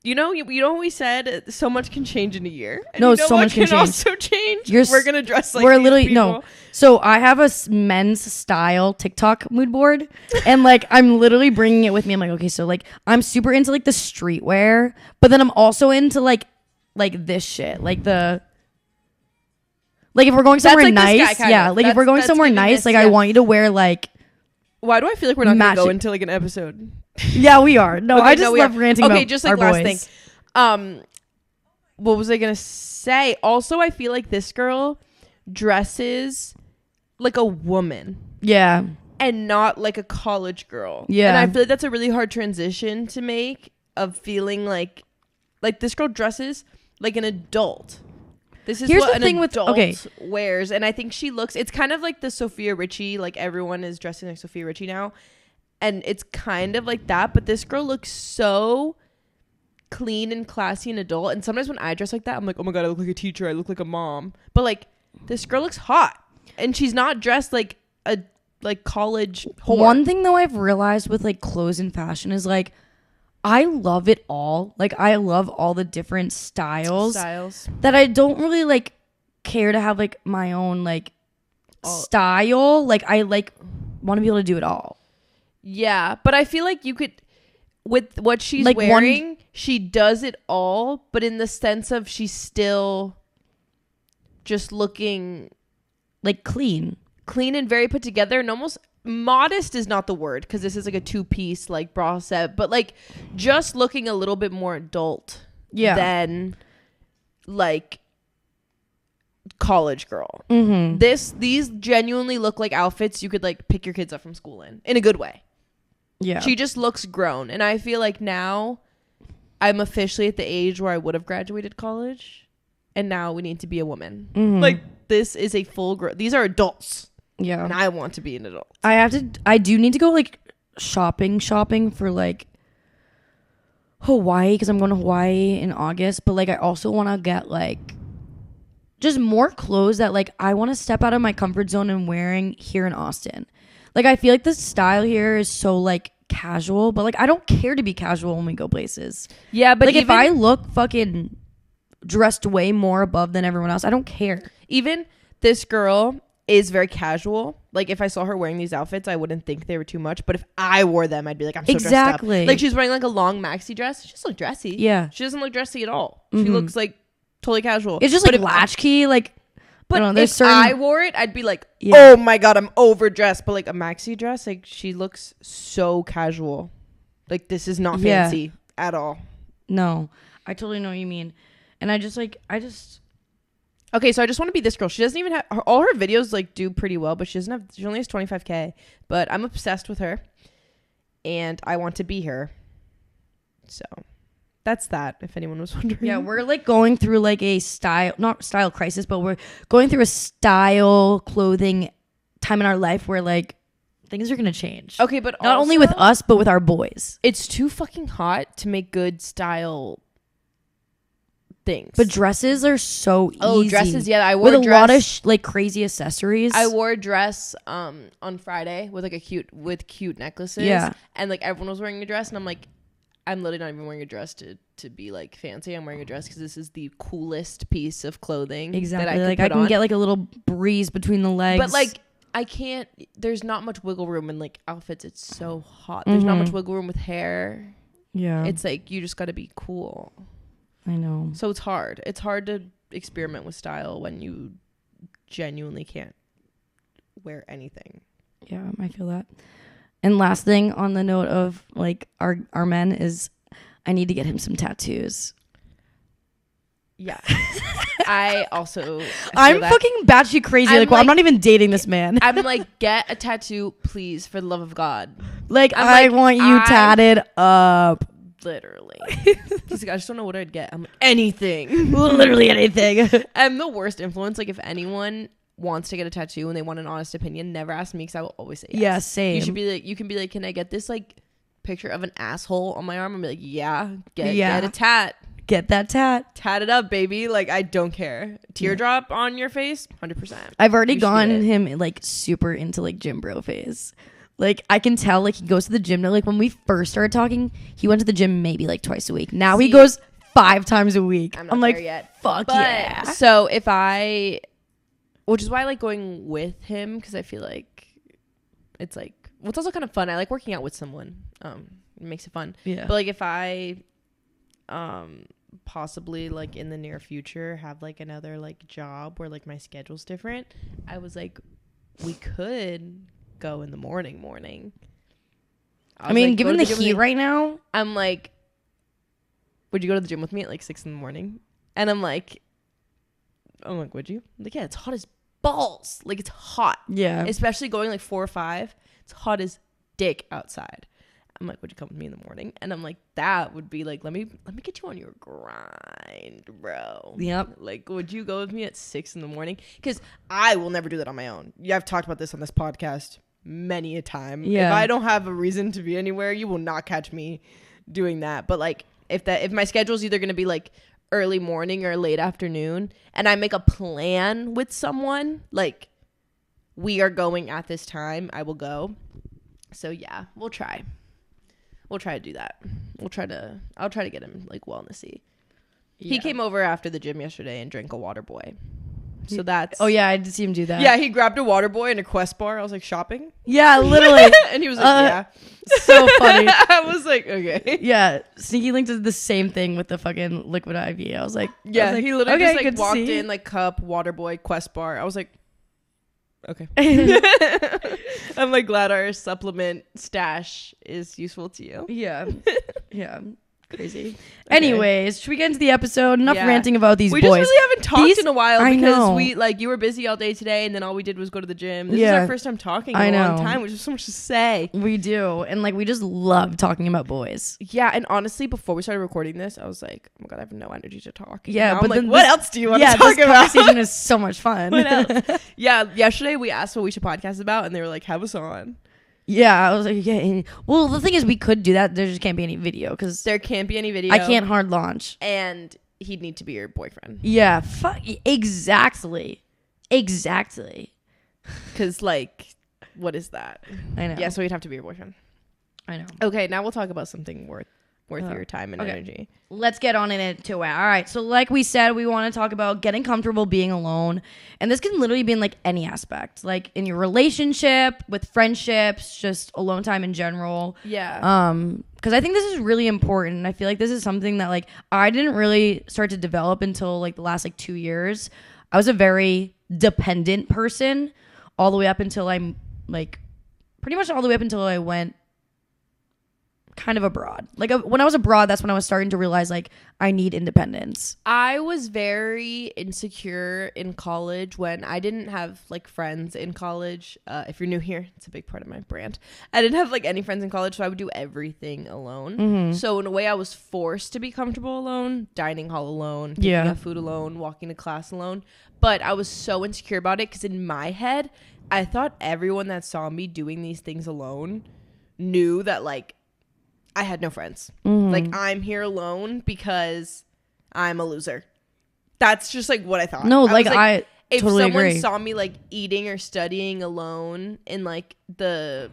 you know we said so much can change in a year. And no, so much can change. Also change. We're gonna dress like we're literally people. No. So I have a men's style TikTok mood board, and like I'm literally bringing it with me. I'm like, okay, so like I'm super into like the streetwear, but then I'm also into like this shit, like if we're going somewhere nice, like if we're going somewhere nice, like I want you to wear like. Why do I feel like we're not gonna go into like an episode? Yeah, we are. No, okay, I just love ranting about just like our last boys. Thing. What was I gonna say? Also, I feel like this girl dresses like a woman. Yeah. And not like a college girl. Yeah. And I feel like that's a really hard transition to make of feeling like this girl dresses like an adult. This is Here's what the thing an with adult wears, and I think she looks. It's kind of like the Sophia Richie. Like everyone is dressing like Sophia Richie now, and it's kind of like that. But this girl looks so clean and classy and adult. And sometimes when I dress like that, I'm like, oh my God, I look like a teacher. I look like a mom. But like, this girl looks hot. And she's not dressed like a college whore. One thing though I've realized with like clothes and fashion is like, I love it all. Like, I love all the different styles that I don't really like care to have like my own like style. Like, I like want to be able to do it all. Yeah, but I feel like you could, with what she's like wearing, she does it all, but in the sense of she's still just looking like clean and very put together, and almost modest is not the word because this is like a 2-piece like bra set, but like just looking a little bit more adult than like college girl. Mm-hmm. These genuinely look like outfits you could like pick your kids up from school in a good way. Yeah, she just looks grown, and I feel like now I'm officially at the age where I would have graduated college, and now we need to be a woman. Mm-hmm. Like, this is a full these are adults. Yeah. And I want to be an adult. I do need to go like shopping for like Hawaii, because I'm going to Hawaii in August, but like I also want to get like just more clothes that like I want to step out of my comfort zone and wearing here in Austin. Like, I feel like the style here is so like casual, but like I don't care to be casual when we go places. Yeah, but like if I look fucking dressed way more above than everyone else, I don't care. Even this girl is very casual. Like, if I saw her wearing these outfits, I wouldn't think they were too much. But if I wore them, I'd be like, I'm so dressed up. Like, she's wearing like a long maxi dress. She doesn't look dressy. Yeah. She doesn't look dressy at all. She looks like totally casual. It's just like latchkey. Like, but I if I wore it, I'd be like, oh my God, I'm overdressed. But like a maxi dress, like she looks so casual. Like, this is not fancy at all. No, I totally know what you mean. And okay, so I just want to be this girl. She doesn't even have all her videos like do pretty well, but she only has 25K. But I'm obsessed with her, and I want to be her. So that's that. If anyone was wondering, yeah, we're like going through like a not style crisis, but we're going through a style clothing time in our life where like things are gonna change. Okay, but not only with us, but with our boys. It's too fucking hot to make good style things. But dresses are so easy. Oh, dresses, yeah. I wore with a lot of like crazy accessories. I wore a dress on Friday with like cute necklaces. Yeah. And like everyone was wearing a dress, and I'm like, I'm literally not even wearing a dress to be like fancy. I'm wearing a dress because this is the coolest piece of clothing. Exactly. That I can get like a little breeze between the legs. But like, I can't. There's not much wiggle room in like outfits. It's so hot. There's not much wiggle room with hair. Yeah. It's like you just got to be cool. I know. So it's hard. It's hard to experiment with style when you genuinely can't wear anything. Yeah, I feel that. And last thing on the note of like our men is I need to get him some tattoos. Yeah. I also I'm fucking batshit crazy. Like, well, I'm not even dating this man. I'm like, get a tattoo, please, for the love of God. Like, I want you tatted up. Literally. He's like, I just don't know what I'd get. I'm like, anything. Literally anything. I'm the worst influence. Like, if anyone wants to get a tattoo and they want an honest opinion, never ask me because I will always say yes. Yeah, same. You can be like, can I get this like picture of an asshole on my arm? And be like, yeah, get a tat. Get that tat. Tat it up, baby. Like, I don't care. Teardrop on your face, 100%. I've already gotten him like super into like gym bro phase. Like, I can tell, like, he goes to the gym now. Like, when we first started talking, he went to the gym maybe, like, twice a week. Now he goes 5 times a week. I'm like, yet. Fuck yeah. So, which is why I like going with him, because I feel like it's like, well, it's also kind of fun. I like working out with someone. It makes it fun. Yeah. But, like, if I possibly, like, in the near future have, like, another, like, job where, like, my schedule's different, I was like, we could go in the morning. I mean, like, given the heat right now, I'm like, would you go to the gym with me at like 6 a.m? And I'm like, would you? I'm like, yeah, it's hot as balls. Like, it's hot. Yeah. Especially going like 4 or 5. It's hot as dick outside. I'm like, would you come with me in the morning? And I'm like, that would be like, let me get you on your grind, bro. Yep. Like, would you go with me at 6 a.m? Because I will never do that on my own. Yeah, I've talked about this on this podcast many a time. Yeah. If I don't have a reason to be anywhere, you will not catch me doing that. But like, If my schedule is either going to be like early morning or late afternoon, and I make a plan with someone, like we are going at this time, I will go. So yeah, we'll try to do that. I'll try to get him like wellnessy. Yeah. He came over after the gym yesterday and drank a water boy. So that's... Oh, yeah, I did see him do that. Yeah, he grabbed a water boy and a Quest bar. I was like, shopping? Yeah, literally. And he was like, yeah. So funny. I was like, okay. Yeah, Sneaky Link did the same thing with the fucking liquid IV. I was like... Yeah, he literally just like walked in, like cup, water boy, Quest bar. I was like, okay. I'm like glad our supplement stash is useful to you. Yeah. Yeah. Crazy. Okay. Anyways, should we get into the episode? Enough ranting about these boys. We just really haven't talked in a while because we you were busy all day today, and then all we did was go to the gym. This is our first time talking in a long time, which is so much to say. We do, and like we just love talking about boys. Yeah, and honestly, before we started recording this, I was like, oh my god, I have no energy to talk. Yeah, but then what else do you want to talk about? This conversation is so much fun. What else? Yeah, yesterday we asked what we should podcast about, and they were like, have us on. Yeah, I was like, yeah. Well, the thing is, we could do that. There just can't be any video because there can't be any video. I can't hard launch, and he'd need to be your boyfriend. Yeah, exactly. Because like, what is that? I know. Yeah, so he'd have to be your boyfriend. I know. Okay, now we'll talk about something worth your time and energy. Let's get on into it. All right. So like we said, we want to talk about getting comfortable being alone. And this can literally be in like any aspect, like in your relationship, with friendships, just alone time in general. Yeah. Because I think this is really important. And I feel like this is something that like I didn't really start to develop until like the last like 2 years. I was a very dependent person all the way up until I'm like pretty much all the way up until I went kind of abroad. Like when I was abroad, that's when I was starting to realize like I need independence. I was very insecure in college when I didn't have like friends in college. If you're new here, it's a big part of my brand. I didn't have like any friends in college, so I would do everything alone. Mm-hmm. So in a way, I was forced to be comfortable alone, dining hall alone, picking up food alone, walking to class alone. But I was so insecure about it because in my head, I thought everyone that saw me doing these things alone knew that like I had no friends. Mm-hmm. Like I'm here alone because I'm a loser. That's just like what I thought. No, I if totally someone agree. saw me like eating or studying alone in like the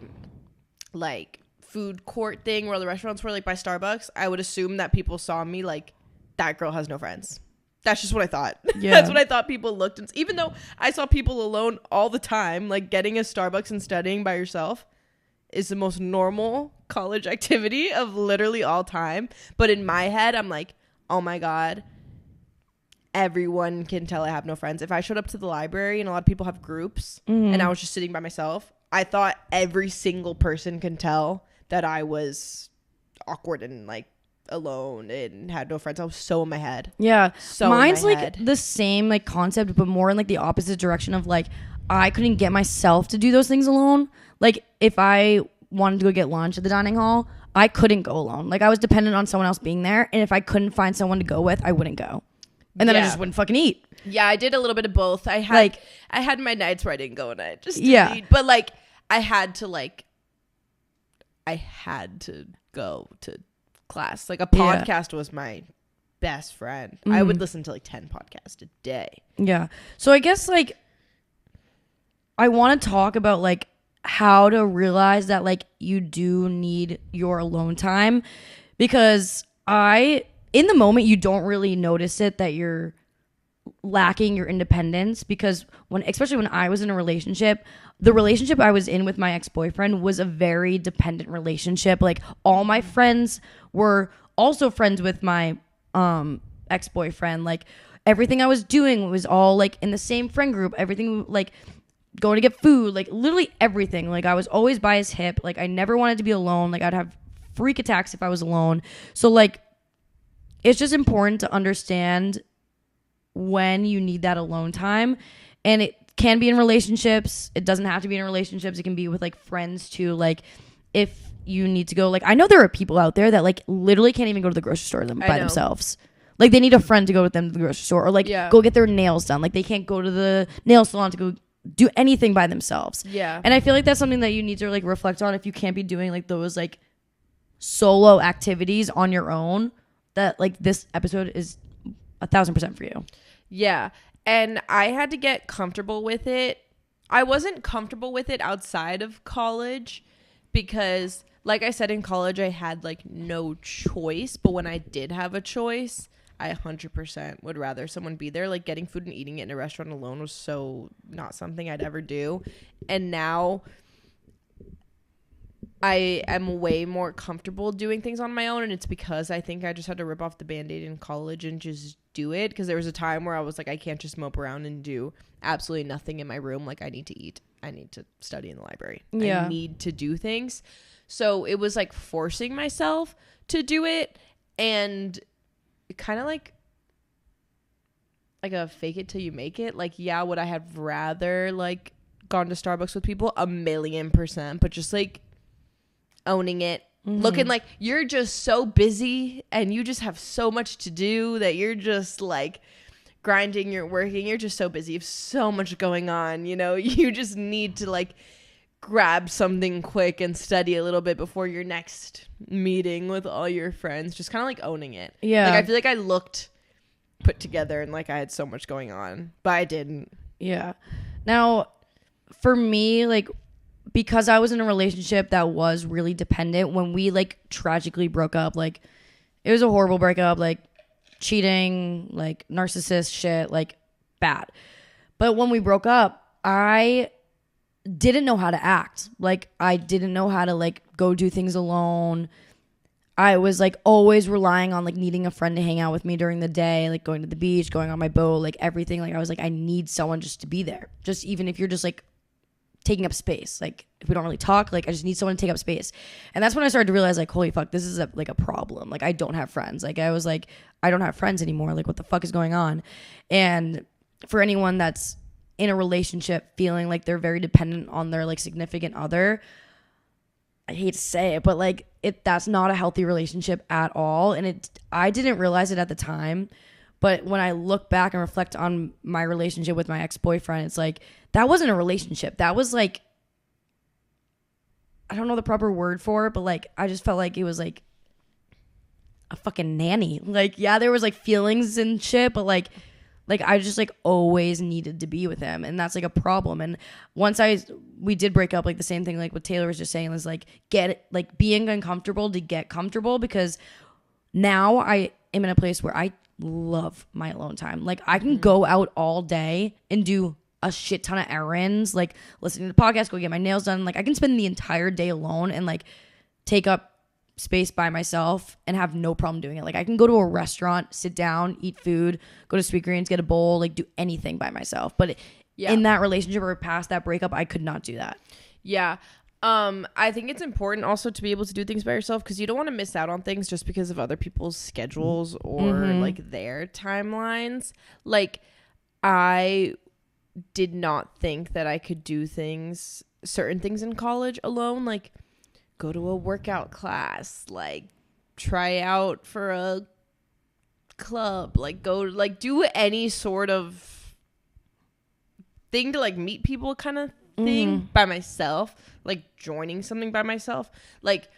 like food court thing where the restaurants were like by Starbucks, I would assume that people saw me like that girl has no friends. That's just what I thought. Yeah. That's what I thought people looked. And even though I saw people alone all the time, like getting a Starbucks and studying by yourself is the most normal college activity of literally all time. But in my head, I'm like, oh my God, everyone can tell I have no friends. If I showed up to the library and a lot of people have groups and I was just sitting by myself, I thought every single person can tell that I was awkward and like alone and had no friends. I was so in my head. Yeah. So mine's in my like head. the same like concept, but more in like the opposite direction of like I couldn't get myself to do those things alone. Like if I wanted to go get lunch at the dining hall, I couldn't go alone. Like I was dependent on someone else being there, and if I couldn't find someone to go with, I wouldn't go. And then I just wouldn't fucking eat. Yeah, I did a little bit of both. I had my nights where I didn't go and I just didn't eat. But like I had to go to class. Like a podcast was my best friend. I would listen to like 10 podcasts a day. Yeah. So I guess like I want to talk about like how to realize that like you do need your alone time, because in the moment you don't really notice it that you're lacking your independence, because especially when I was in a relationship, the relationship I was in with my ex-boyfriend was a very dependent relationship. Like all my friends were also friends with my ex-boyfriend. Like everything I was doing was all like in the same friend group. Everything like going to get food, like literally everything. Like I was always by his hip. Like I never wanted to be alone. Like I'd have freak attacks if I was alone. So like it's just important to understand when you need that alone time. And it can be in relationships. It doesn't have to be in relationships. It can be with like friends too. Like if you need to go, like I know there are people out there that like literally can't even go to the grocery store by themselves. Like they need a friend to go with them to the grocery store, or like go get their nails done. Like they can't go to the nail salon to go do anything by themselves. Yeah. And I feel like that's something that you need to like reflect on. If you can't be doing like those like solo activities on your own, that like this episode is 1,000% for you. Yeah. And I had to get comfortable with it. I wasn't comfortable with it outside of college because, like I said, in college, I had like no choice. But when I did have a choice, I 100% would rather someone be there. Like getting food and eating it in a restaurant alone was so not something I'd ever do. And now I am way more comfortable doing things on my own. And it's because I think I just had to rip off the Band-Aid in college and just do it. Because there was a time where I was like, I can't just mope around and do absolutely nothing in my room. Like I need to eat. I need to study in the library. Yeah. I need to do things. So it was like forcing myself to do it. And kind of like a fake it till you make it. Like, yeah, would I have rather like gone to Starbucks with people? 1,000,000%. But just like owning it, looking like you're just so busy and you just have so much to do that you're just like grinding, you're working, you're just so busy, you have so much going on, you know, you just need to like grab something quick and study a little bit before your next meeting with all your friends. Just kind of like owning it. Yeah. Like I feel like I looked put together and like I had so much going on, but I didn't. Yeah. Now, for me, like, because I was in a relationship that was really dependent, when we like tragically broke up, like it was a horrible breakup, like cheating, like narcissist shit, like bad. But when we broke up, I didn't know how to act. Like I didn't know how to like go do things alone. I was like always relying on like needing a friend to hang out with me during the day, like going to the beach, going on my boat, like everything. Like I was like, I need someone just to be there. Just even if you're just like taking up space, like if we don't really talk, like I just need someone to take up space. And that's when I started to realize like, holy fuck, this is a problem. Like I don't have friends. Like I was like, I don't have friends anymore. Like what the fuck is going on? And for anyone that's in a relationship feeling like they're very dependent on their like significant other, I hate to say it, but like that's not a healthy relationship at all. And I didn't realize it at the time, but when I look back and reflect on my relationship with my ex-boyfriend, it's like, that wasn't a relationship. That was like, I don't know the proper word for it, but like, I just felt like it was like a fucking nanny. Like, yeah, there was like feelings and shit, but like I just like always needed to be with him. And that's like a problem. And once we did break up, like the same thing, like what Taylor was just saying was like, being uncomfortable to get comfortable, because now I am in a place where I love my alone time. Like I can go out all day and do a shit ton of errands, like listening to the podcast, go get my nails done. Like I can spend the entire day alone and like take up space by myself and have no problem doing it. Like I can go to a restaurant, sit down, eat food, go to Sweetgreens, get a bowl, like do anything by myself. But in that relationship or past that breakup, I could not do that. Yeah. I think it's important also to be able to do things by yourself, because you don't want to miss out on things just because of other people's schedules or like their timelines. Like I did not think that I could do certain things in college alone, like go to a workout class, like try out for a club, like go like do any sort of thing to like meet people kind of thing by myself, like joining something by myself. Like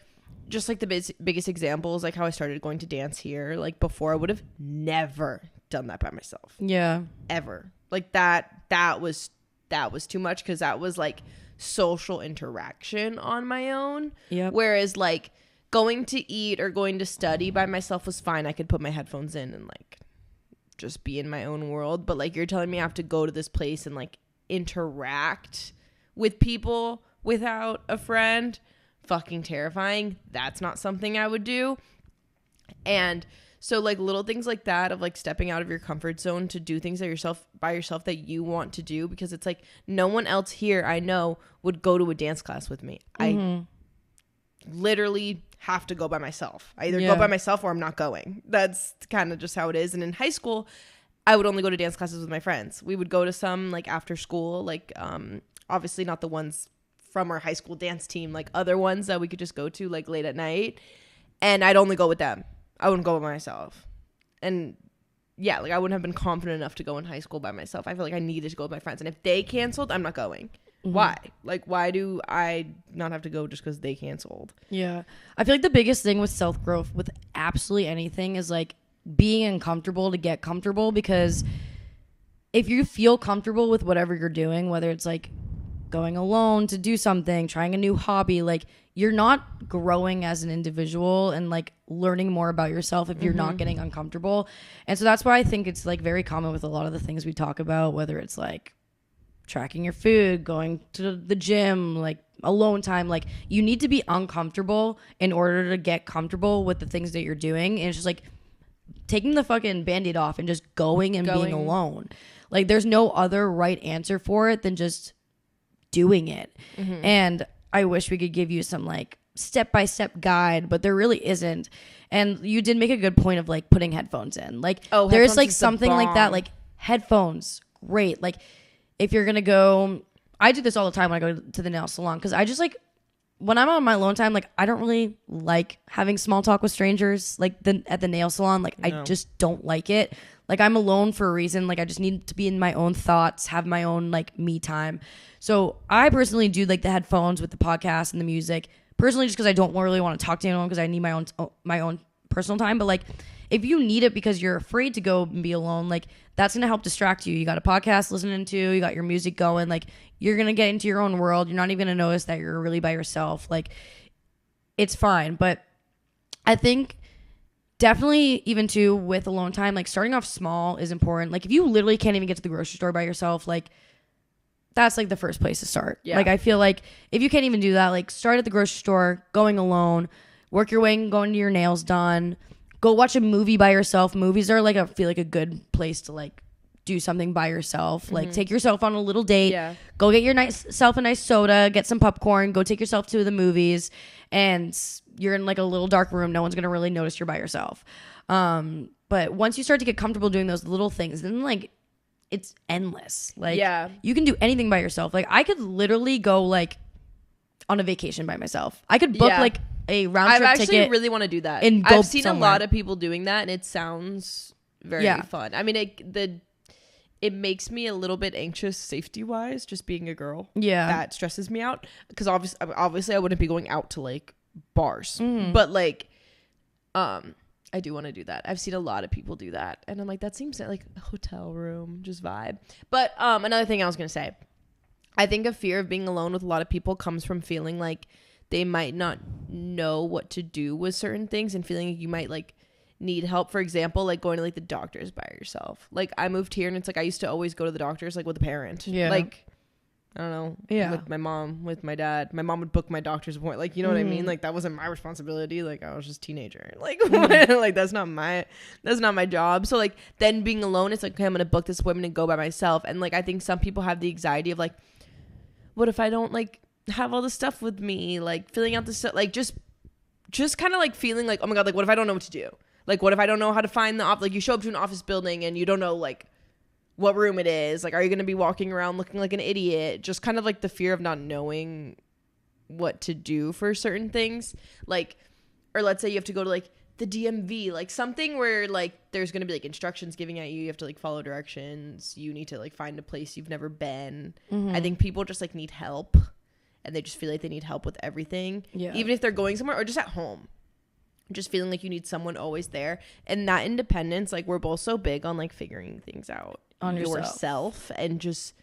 just like the biggest examples, like how I started going to dance here. Like before I would have never done that by myself. Yeah. Ever. Like that was too much, because that was like social interaction on my own. Yep. Whereas like going to eat or going to study by myself was fine. I could put my headphones in and like just be in my own world. But like you're telling me I have to go to this place and like interact with people without a friend, fucking terrifying. That's not something I would do. And so like little things like that of like stepping out of your comfort zone to do things by yourself that you want to do, because it's like no one else here I know would go to a dance class with me. I literally have to go by myself. I either go by myself or I'm not going. That's kind of just how it is. And in high school, I would only go to dance classes with my friends. We would go to some like after school, like obviously not the ones from our high school dance team, like other ones that we could just go to like late at night. And I'd only go with them. I wouldn't go by myself. And yeah, like I wouldn't have been confident enough to go in high school by myself. I feel like I needed to go with my friends. And if they canceled, I'm not going. Why? Like, why do I not have to go just because they canceled? Yeah. I feel like the biggest thing with self-growth with absolutely anything is like being uncomfortable to get comfortable, because if you feel comfortable with whatever you're doing, whether it's like going alone to do something, trying a new hobby, like you're not growing as an individual and like learning more about yourself if you're not getting uncomfortable. And so that's why I think it's like very common with a lot of the things we talk about, whether it's like tracking your food, going to the gym, like alone time, like you need to be uncomfortable in order to get comfortable with the things that you're doing. And it's just like taking the fucking Band-Aid off and just going and being alone. Like there's no other right answer for it than just doing it. And I wish we could give you some like step-by-step guide, but there really isn't. And you did make a good point of like putting headphones in. Like there's like something like that, like headphones, great. Like if you're gonna go, I do this all the time when I go to the nail salon, because I just like, when I'm on my alone time, like I don't really like having small talk with strangers, like at the nail salon. Like I just don't like it. Like I'm alone for a reason. Like I just need to be in my own thoughts, have my own like me time. So I personally do like the headphones with the podcast and the music, personally, just because I don't really want to talk to anyone, because I need my own personal time. But like if you need it because you're afraid to go and be alone, like that's gonna help distract you. You got a podcast listening to, you got your music going, like you're gonna get into your own world. You're not even gonna notice that you're really by yourself. Like it's fine. But I think definitely, even too, with alone time, like starting off small is important. Like if you literally can't even get to the grocery store by yourself, like that's like the first place to start. Like I feel like if you can't even do that, like start at the grocery store, going alone, work your way and going to your nails done, go watch a movie by yourself. Movies are like I feel like a good place to like do something by yourself. Like take yourself on a little date, go get yourself a nice soda, get some popcorn, go take yourself to the movies, and you're in like a little dark room. No one's gonna really notice you're by yourself. But once you start to get comfortable doing those little things, then like it's endless. Like you can do anything by yourself. Like I could literally go like on a vacation by myself. I could book like a round trip ticket. I actually really want to do that. And I've seen somewhere. a lot of people doing that, and it sounds very fun. I mean, it makes me a little bit anxious safety wise, just being a girl. Yeah, that stresses me out, because obviously I wouldn't be going out to like bars, but like I do want to do that. I've seen a lot of people do that, and I'm like, that seems like a hotel room, just vibe. But another thing I was gonna say, I think a fear of being alone with a lot of people comes from feeling like they might not know what to do with certain things, and feeling like you might like need help. For example, like going to like the doctors by yourself. Like I moved here, and it's like I used to always go to the doctors like with a parent. Like I don't know. With my mom, with my dad. My mom would book my doctor's appointment. Like, you know what I mean? Like that wasn't my responsibility. Like I was just a teenager. Like like that's not my job. So like then being alone, it's like, okay, I'm gonna book this appointment and go by myself. And like I think some people have the anxiety of like, what if I don't like have all the stuff with me? Like filling out the stuff, like just kind of like feeling like, oh my god, like what if I don't know what to do? Like what if I don't know how to find the office? Like you show up to an office building and you don't know like what room it is. Like, are you going to be walking around looking like an idiot? Just kind of like the fear of not knowing what to do for certain things. Like, or let's say you have to go to like the DMV, like something where like there's going to be like instructions giving at you. You have to like follow directions. You need to like find a place you've never been. I think people just like need help, and they just feel like they need help with everything. Yeah. Even if they're going somewhere or just at home. Just feeling like you need someone always there. And that independence, like we're both so big on like figuring things out on yourself and just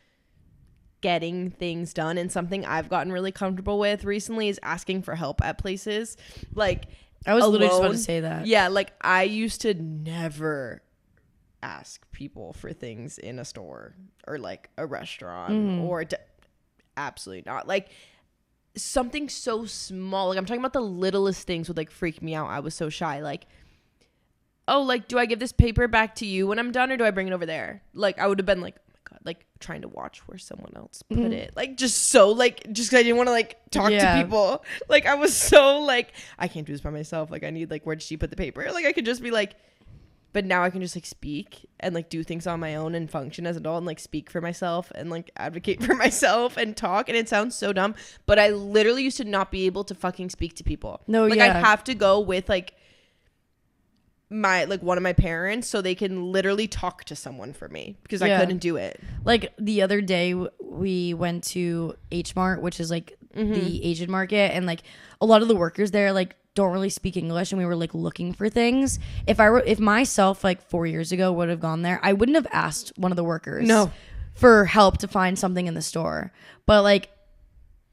getting things done. And something I've gotten really comfortable with recently is asking for help at places. Like I was literally just about to say that. Yeah, like I used to never ask people for things in a store or like a restaurant or absolutely not. Like something so small, like I'm talking about the littlest things would like freak me out. I was so shy. Like, oh, like do I give this paper back to you when I'm done, or do I bring it over there? Like I would have been like, oh my god, like trying to watch where someone else put it, like just so like just 'cause I didn't want to like talk to people. Like I was so like, I can't do this by myself. Like I need like, where did she put the paper? Like I could just be like, but now I can just like speak and like do things on my own and function as an adult and like speak for myself and like advocate for myself and talk. And it sounds so dumb, but I literally used to not be able to fucking speak to people. No, like I'd have to go with like my like one of my parents so they can literally talk to someone for me, because I couldn't do it. Like the other day we went to H Mart, which is like the Asian market, and like a lot of the workers there like don't really speak English and we were like looking for things, if myself like 4 years ago would have gone there, I wouldn't have asked one of the workers for help to find something in the store. But like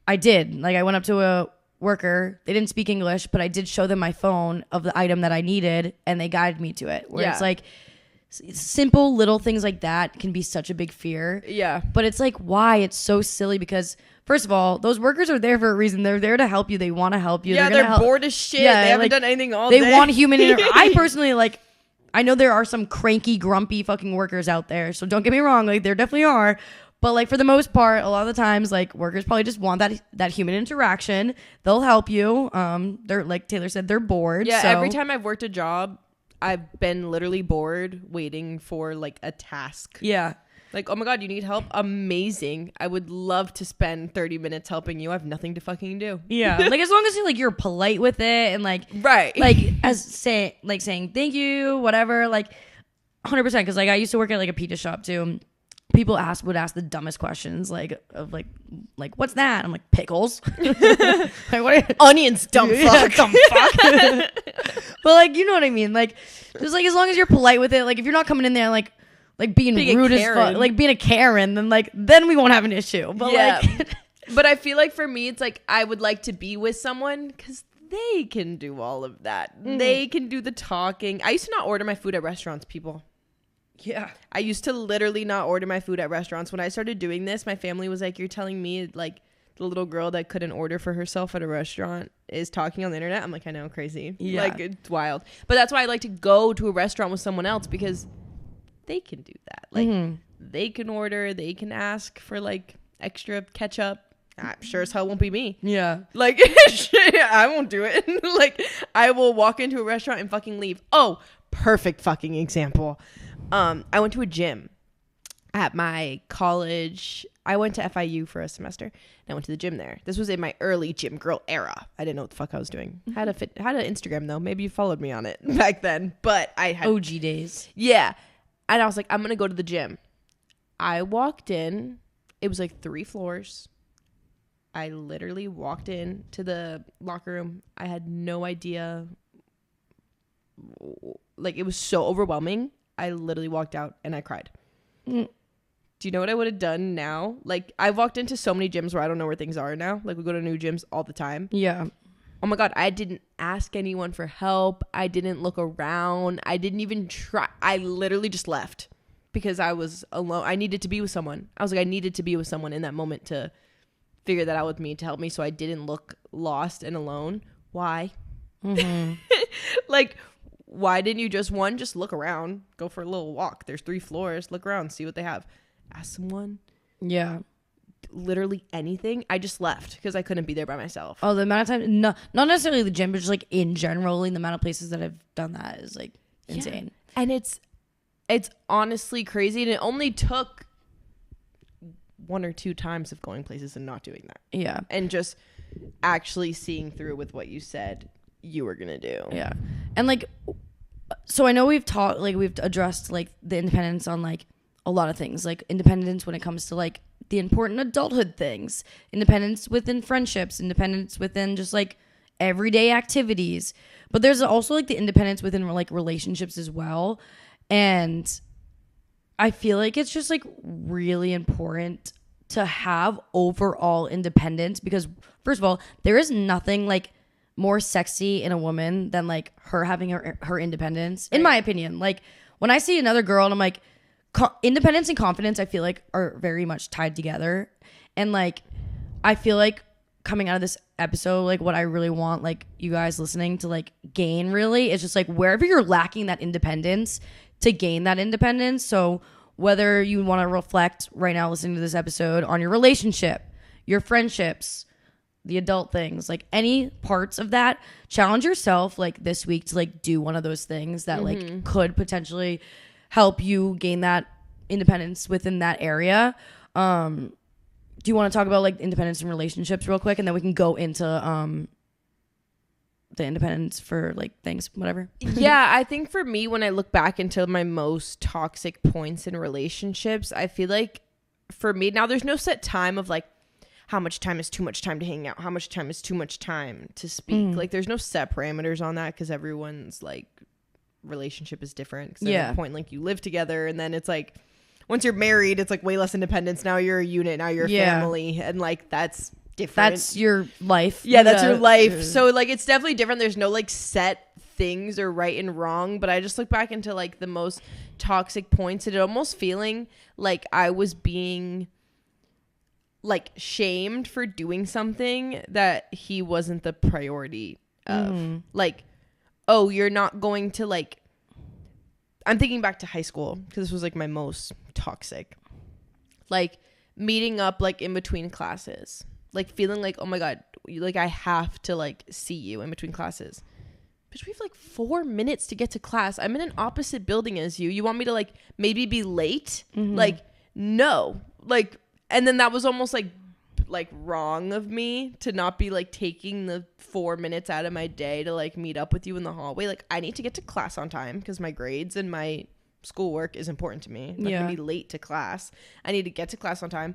I did. Like I went up to a worker, they didn't speak English, but I did show them my phone of the item that I needed and they guided me to it. Where it's like simple little things like that can be such a big fear. Yeah. But it's like, why? It's so silly because first of all, those workers are there for a reason. They're there to help you. They want to help you. Yeah, they're bored as shit. Yeah, they haven't done anything all day. They want human interaction. I personally, like, I know there are some cranky, grumpy fucking workers out there. So don't get me wrong. Like, there definitely are. But, like, for the most part, a lot of the times, like, workers probably just want that human interaction. They'll help you. They're, like Taylor said, they're bored. Yeah, so. Every time I've worked a job, I've been literally bored waiting for, like, a task. Yeah. Like, oh my God, you need help? Amazing. I would love to spend 30 minutes helping you. I have nothing to fucking do. Yeah. Like, as long as you're polite with it and like, right. Like, saying thank you, whatever, like 100%. Cause like I used to work at like a pizza shop too. People would ask the dumbest questions like what's that? I'm like, pickles. Like, what onions, dumb fuck. Dumb fuck. But like, you know what I mean? Like, just like, as long as you're polite with it, like if you're not coming in there like being rude as fuck, like being a Karen, then we won't have an issue. But like, but I feel like for me, it's like I would like to be with someone because they can do all of that. They can do the talking. I used to not order my food at restaurants, people. Yeah. I used to literally not order my food at restaurants. When I started doing this, my family was like, you're telling me like the little girl that couldn't order for herself at a restaurant is talking on the internet? I'm like, I know, crazy. Yeah. Like, it's wild. But that's why I like to go to a restaurant with someone else because they can do that. Like, they can order, they can ask for like extra ketchup. I'm sure as hell won't be me. Yeah. Like, I won't do it. Like, I will walk into a restaurant and fucking leave. Oh, perfect fucking example. I went to a gym at my college. I went to FIU for a semester and I went to the gym there. This was in my early gym girl era. I didn't know what the fuck I was doing. Had an Instagram though. Maybe you followed me on it back then, but I had OG days. Yeah. And I was like, I'm going to go to the gym. I walked in. It was like 3 floors. I literally walked in to the locker room. I had no idea. Like, it was so overwhelming. I literally walked out and I cried. Do you know what I would have done now? Like, I've walked into so many gyms where I don't know where things are now. Like, we go to new gyms all the time. Yeah. Oh my God, I didn't ask anyone for help. I didn't look around. I didn't even try. I literally just left because I was alone. I needed to be with someone. I was like, I needed to be with someone in that moment to figure that out with me, to help me so I didn't look lost and alone. Why? Like, why didn't you just look around, go for a little walk? There's 3 floors, look around, see what they have. Ask someone. Yeah. Literally anything. I just left because I couldn't be there by myself. Oh, the amount of time, not necessarily the gym, but just like in general, the amount of places that I've done that is like insane. Yeah. And it's honestly crazy. And it only took 1 or 2 times of going places and not doing that. Yeah. And just actually seeing through with what you said you were gonna do. Yeah. And like, so I know we've addressed like the independence on like a lot of things, like independence when it comes to like the important adulthood things, independence within friendships, independence within just like everyday activities. But there's also like the independence within like relationships as well. And I feel like it's just like really important to have overall independence because first of all, there is nothing like more sexy in a woman than like her having her independence, in my opinion. Like when I see another girl and I'm like, independence and confidence, I feel like are very much tied together. And like, I feel like coming out of this episode, like what I really want, like you guys listening to like gain really is just like wherever you're lacking that independence to gain that independence. So whether you want to reflect right now listening to this episode on your relationship, your friendships, the adult things, like any parts of that, challenge yourself like this week to like do one of those things that like could potentially help you gain that independence within that area. Do you want to talk about like independence in relationships real quick and then we can go into the independence for like things, whatever? Yeah, I think for me, when I look back into my most toxic points in relationships, I feel like for me now there's no set time of like how much time is too much time to hang out, how much time is too much time to speak. Like there's no set parameters on that because everyone's like relationship is different. Cause at a point like you live together, and then it's like once you're married, it's like way less independence. Now you're a unit, now you're a family, and like that's different. That's your life. Yeah, that's your life. So like it's definitely different. There's no like set things or right and wrong, but I just look back into like the most toxic points, and it almost feeling like I was being like shamed for doing something that he wasn't the priority of. Like, oh, you're not going to like, I'm thinking back to high school because this was like my most toxic, like meeting up like in between classes, like feeling like, oh my God, like I have to like see you in between classes. But we have like 4 minutes to get to class. I'm in an opposite building as you. You want me to like maybe be late? Like, no. Like, and then that was almost like wrong of me to not be like taking the 4 minutes out of my day to like meet up with you in the hallway. Like I need to get to class on time because my grades and my schoolwork is important to me. I'm not gonna be late to class. I need to get to class on time.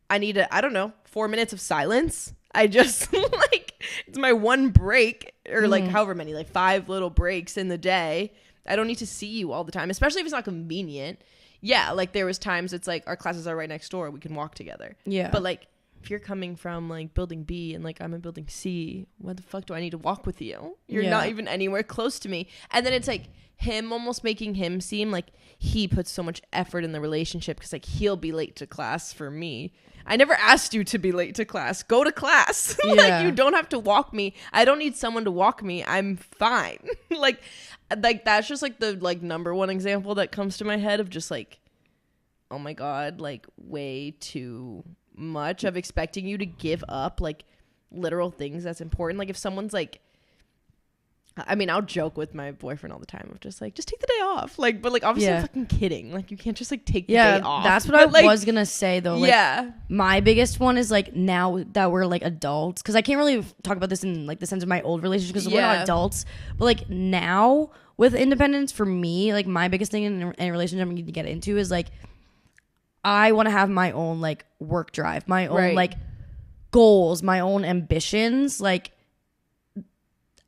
I need I don't know, 4 minutes of silence. I just like, it's my one break, or like however many, like 5 little breaks in the day. I don't need to see you all the time, especially if it's not convenient. Yeah, like there was times it's like our classes are right next door, we can walk together. Yeah. But like if you're coming from like building B and like I'm in building C, what the fuck do I need to walk with you? You're not even anywhere close to me. And then it's like him almost making him seem like he puts so much effort in the relationship because like he'll be late to class for me. I never asked you to be late to class. Go to class. Like you don't have to walk me. I don't need someone to walk me. I'm fine. like that's just like the like number one example that comes to my head of just like, oh my God, like way too much of expecting you to give up like literal things that's important. Like if someone's like, I mean, I'll joke with my boyfriend all the time of just like, just take the day off. Like, but like, obviously I'm fucking kidding. Like you can't just like take the day off. That's what I was going to say though. Like, my biggest one is like now that we're like adults, cause I can't really talk about this in like the sense of my old relationship because we're not adults, but like now with independence for me, like my biggest thing in a relationship I need to get into is like, I want to have my own like work drive, my own like goals, my own ambitions. Like,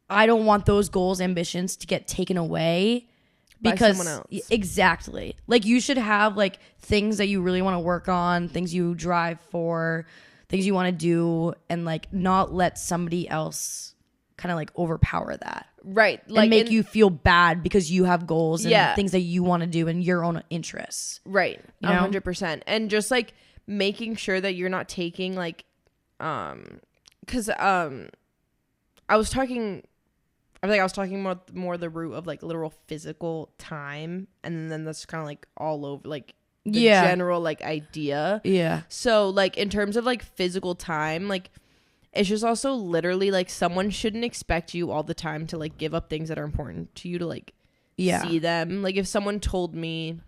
I don't want those goals, ambitions to get taken away because by someone else. Exactly. Like you should have like things that you really want to work on, things you drive for, things you want to do, and like not let somebody else kind of like overpower that. Right. Like, and make you feel bad because you have goals and things that you want to do in your own interests. Right. 100%. And just like making sure that you're not taking like, cause, I was talking more the root of like literal physical time, and then that's kind of like all over like the general like idea. Yeah. So like in terms of like physical time, like it's just also literally like someone shouldn't expect you all the time to like give up things that are important to you to like see them. Like if someone told me,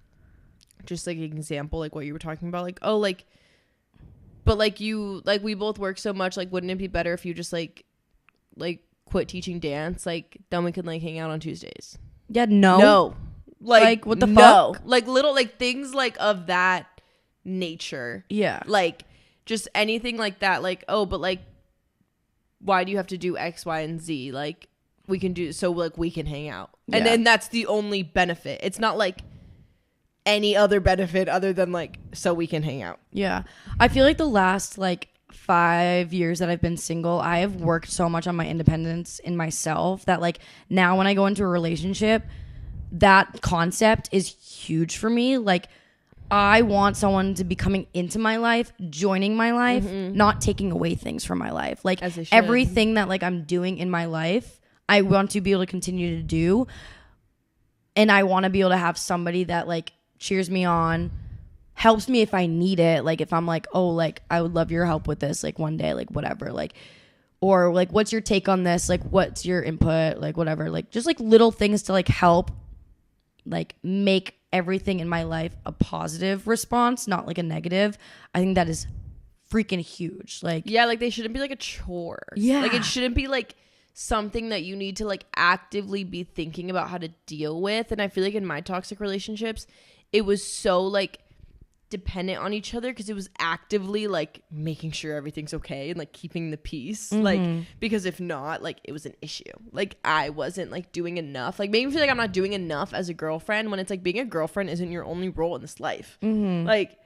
just like an example, like what you were talking about, like, oh, like, but like you, like we both work so much, like wouldn't it be better if you just like quit teaching dance, like then we could like hang out on Tuesdays? No, like what the fuck? Like little like things like of that nature. Like just anything like that, like, oh, but like why do you have to do X, Y, and Z? Like we can do so like we can hang out. And then that's the only benefit. It's not like any other benefit other than like so we can hang out. I feel like the last like 5 years that I've been single, I have worked so much on my independence in myself that like now when I go into a relationship, that concept is huge for me. Like I want someone to be coming into my life, joining my life, not taking away things from my life. Like everything that like I'm doing in my life, I want to be able to continue to do. And I want to be able to have somebody that like cheers me on, helps me if I need it. Like if I'm like, oh, like I would love your help with this, like one day, like whatever, like, or like, what's your take on this? Like, what's your input? Like whatever, like just like little things to like help, like make everything in my life a positive response, not like a negative. I think that is freaking huge. Like, like they shouldn't be like a chore. Like it shouldn't be like something that you need to like actively be thinking about how to deal with. And I feel like in my toxic relationships, it was so like dependent on each other because it was actively like making sure everything's okay and like keeping the peace. Like, because if not, like it was an issue. Like I wasn't like doing enough, like making me feel like I'm not doing enough as a girlfriend, when it's like being a girlfriend isn't your only role in this life. Like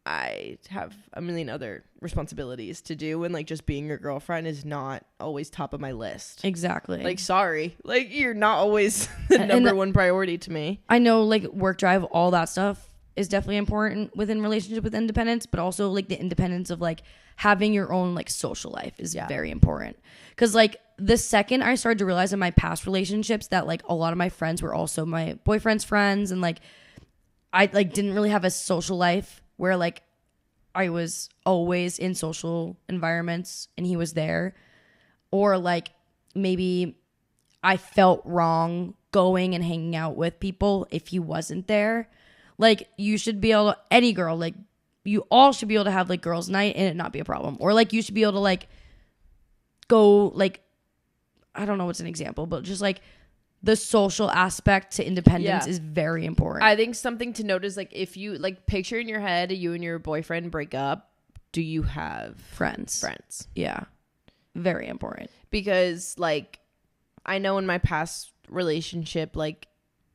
I have a million other responsibilities to do, and like just being your girlfriend is not always top of my list. Exactly. Like, sorry, like you're not always the number one priority to me. I know, like work drive, all that stuff is definitely important within relationship with independence, but also like the independence of like having your own like social life is very important. Because like the second I started to realize in my past relationships that like a lot of my friends were also my boyfriend's friends, and like I like didn't really have a social life where like I was always in social environments and he was there, or like maybe I felt wrong going and hanging out with people if he wasn't there. Like you should be able to, any girl, like you all should be able to have like girls' night and it not be a problem. Or like you should be able to like go like, I don't know what's an example, but just like the social aspect to independence is very important. I think something to note is like if you like picture in your head you and your boyfriend break up, do you have friends? Yeah. Very important. Because like I know in my past relationship, like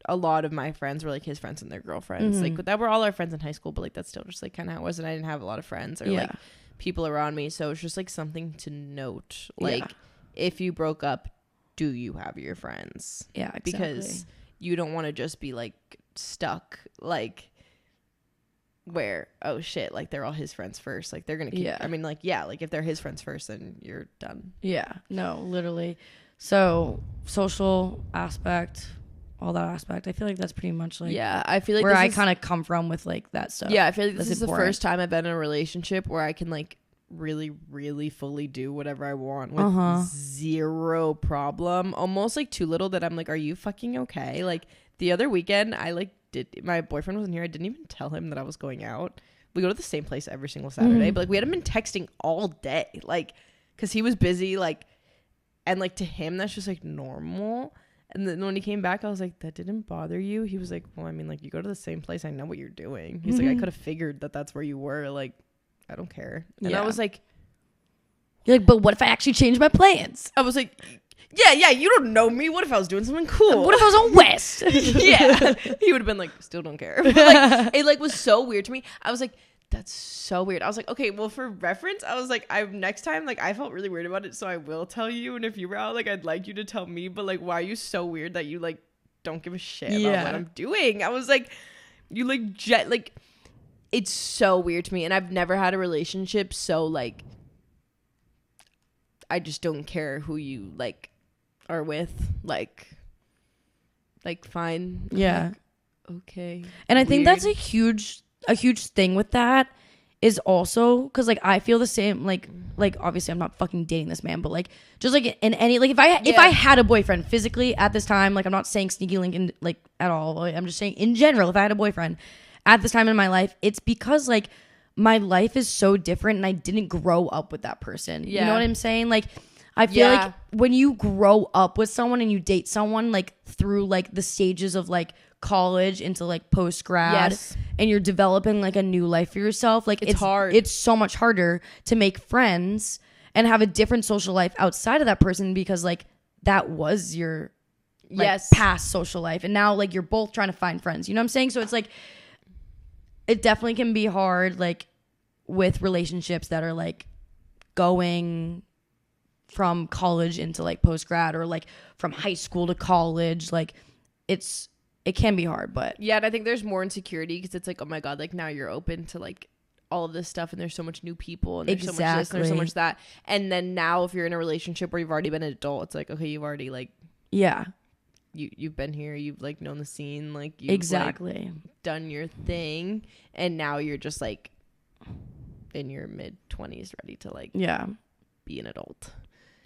a lot of my friends were like his friends and their girlfriends. Like that were all our friends in high school, but like that's still just like kind of how it was, and I didn't have a lot of friends or like people around me, so it's just like something to note. Like if you broke up, do you have your friends? Yeah, exactly. Because you don't want to just be like stuck like where, oh shit, like they're all his friends first, like they're gonna keep I mean like like if they're his friends first, then you're done. No, literally. So social aspect, all that aspect, I feel like that's pretty much like I feel like where I kind of come from with like that stuff. I feel like this is important. The first time I've been in a relationship where I can like really really fully do whatever I want with zero problem, almost like too little that I'm like, are you fucking okay? Like the other weekend I like my boyfriend wasn't here, I didn't even tell him that I was going out. We go to the same place every single Saturday, but like we hadn't been texting all day, like because he was busy, like, and like to him that's just like normal. And then when he came back, I was like, that didn't bother you? He was like, well, I mean, like, you go to the same place. I know what you're doing. He's like, I could have figured that that's where you were. Like, I don't care. And I was like, you're like, but what if I actually changed my plans? I was like, yeah, you don't know me. What if I was doing something cool? What if I was on West? He would have been like, still don't care. But like, it like was so weird to me. I was like, that's so weird. I was like, okay, well, for reference, I was like, next time, like, I felt really weird about it, so I will tell you. And if you were out, like, I'd like you to tell me. But like, why are you so weird that you like don't give a shit about what I'm doing? I was like, you like like, it's so weird to me. And I've never had a relationship so like, I just don't care who you like are with. Like fine. Yeah. Like, okay. And I think that's a huge thing with that is also because like I feel the same, like obviously I'm not fucking dating this man, but like just like in any, like if I had a boyfriend physically at this time, like I'm not saying sneaky link in, like at all, I'm just saying in general, if I had a boyfriend at this time in my life, it's because like my life is so different and I didn't grow up with that person. You know what I'm saying? Like I feel like when you grow up with someone and you date someone like through like the stages of like college into like post grad and you're developing like a new life for yourself, like it's hard. It's so much harder to make friends and have a different social life outside of that person because like that was your like past social life, and now like you're both trying to find friends, you know what I'm saying? So it's like it definitely can be hard like with relationships that are like going from college into like post grad or like from high school to college. Like it can be hard, but and I think there's more insecurity because it's like, oh my god, like now you're open to like all of this stuff and there's so much new people and there's so much this and there's so much that, and then now if you're in a relationship where you've already been an adult, it's like, okay, you've already like you've been here, you've like known the scene, like you've like, done your thing, and now you're just like in your mid-20s ready to like be an adult.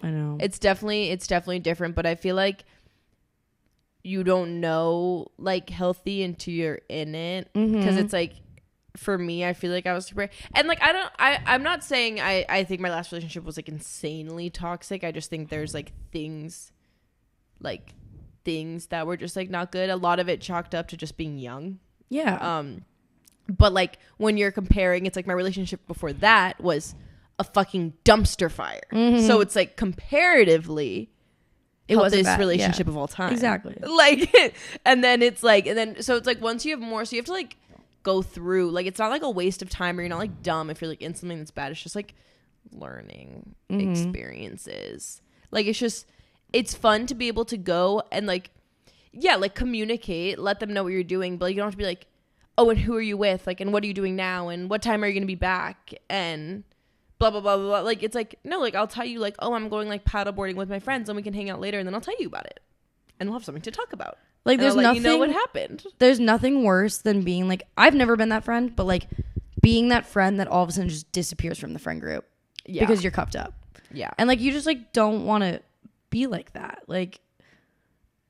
I know it's definitely different, but I feel like you don't know like healthy until you're in it, because it's like for me I feel like I was super, and like I'm not saying I think my last relationship was like insanely toxic. I just think there's like things that were just like not good. A lot of it chalked up to just being young. But like when you're comparing, it's like my relationship before that was a fucking dumpster fire. So it's like comparatively It wasn't this bad. relationship Yeah. of all time. Exactly. Like, and then it's like, and then so it's like once you have more, so you have to like go through. Like it's not like a waste of time, or you're not like dumb if you're like in something that's bad. It's just like learning experiences. Like it's fun to be able to go and like, yeah, like communicate, let them know what you're doing, but like, you don't have to be like, oh, and who are you with? Like, and what are you doing now? And what time are you going to be back? And blah, blah, blah, blah, blah. Like, it's like, no, like, I'll tell you, like, oh, I'm going, like, paddleboarding with my friends, and we can hang out later, and then I'll tell you about it. And we'll have something to talk about. Like, and there's I'll let nothing. you know what happened. There's nothing worse than being, like, I've never been that friend, but, like, being that friend that all of a sudden just disappears from the friend group. Yeah. Because you're cuffed up. Yeah. And, like, you just, like, don't want to be like that. Like,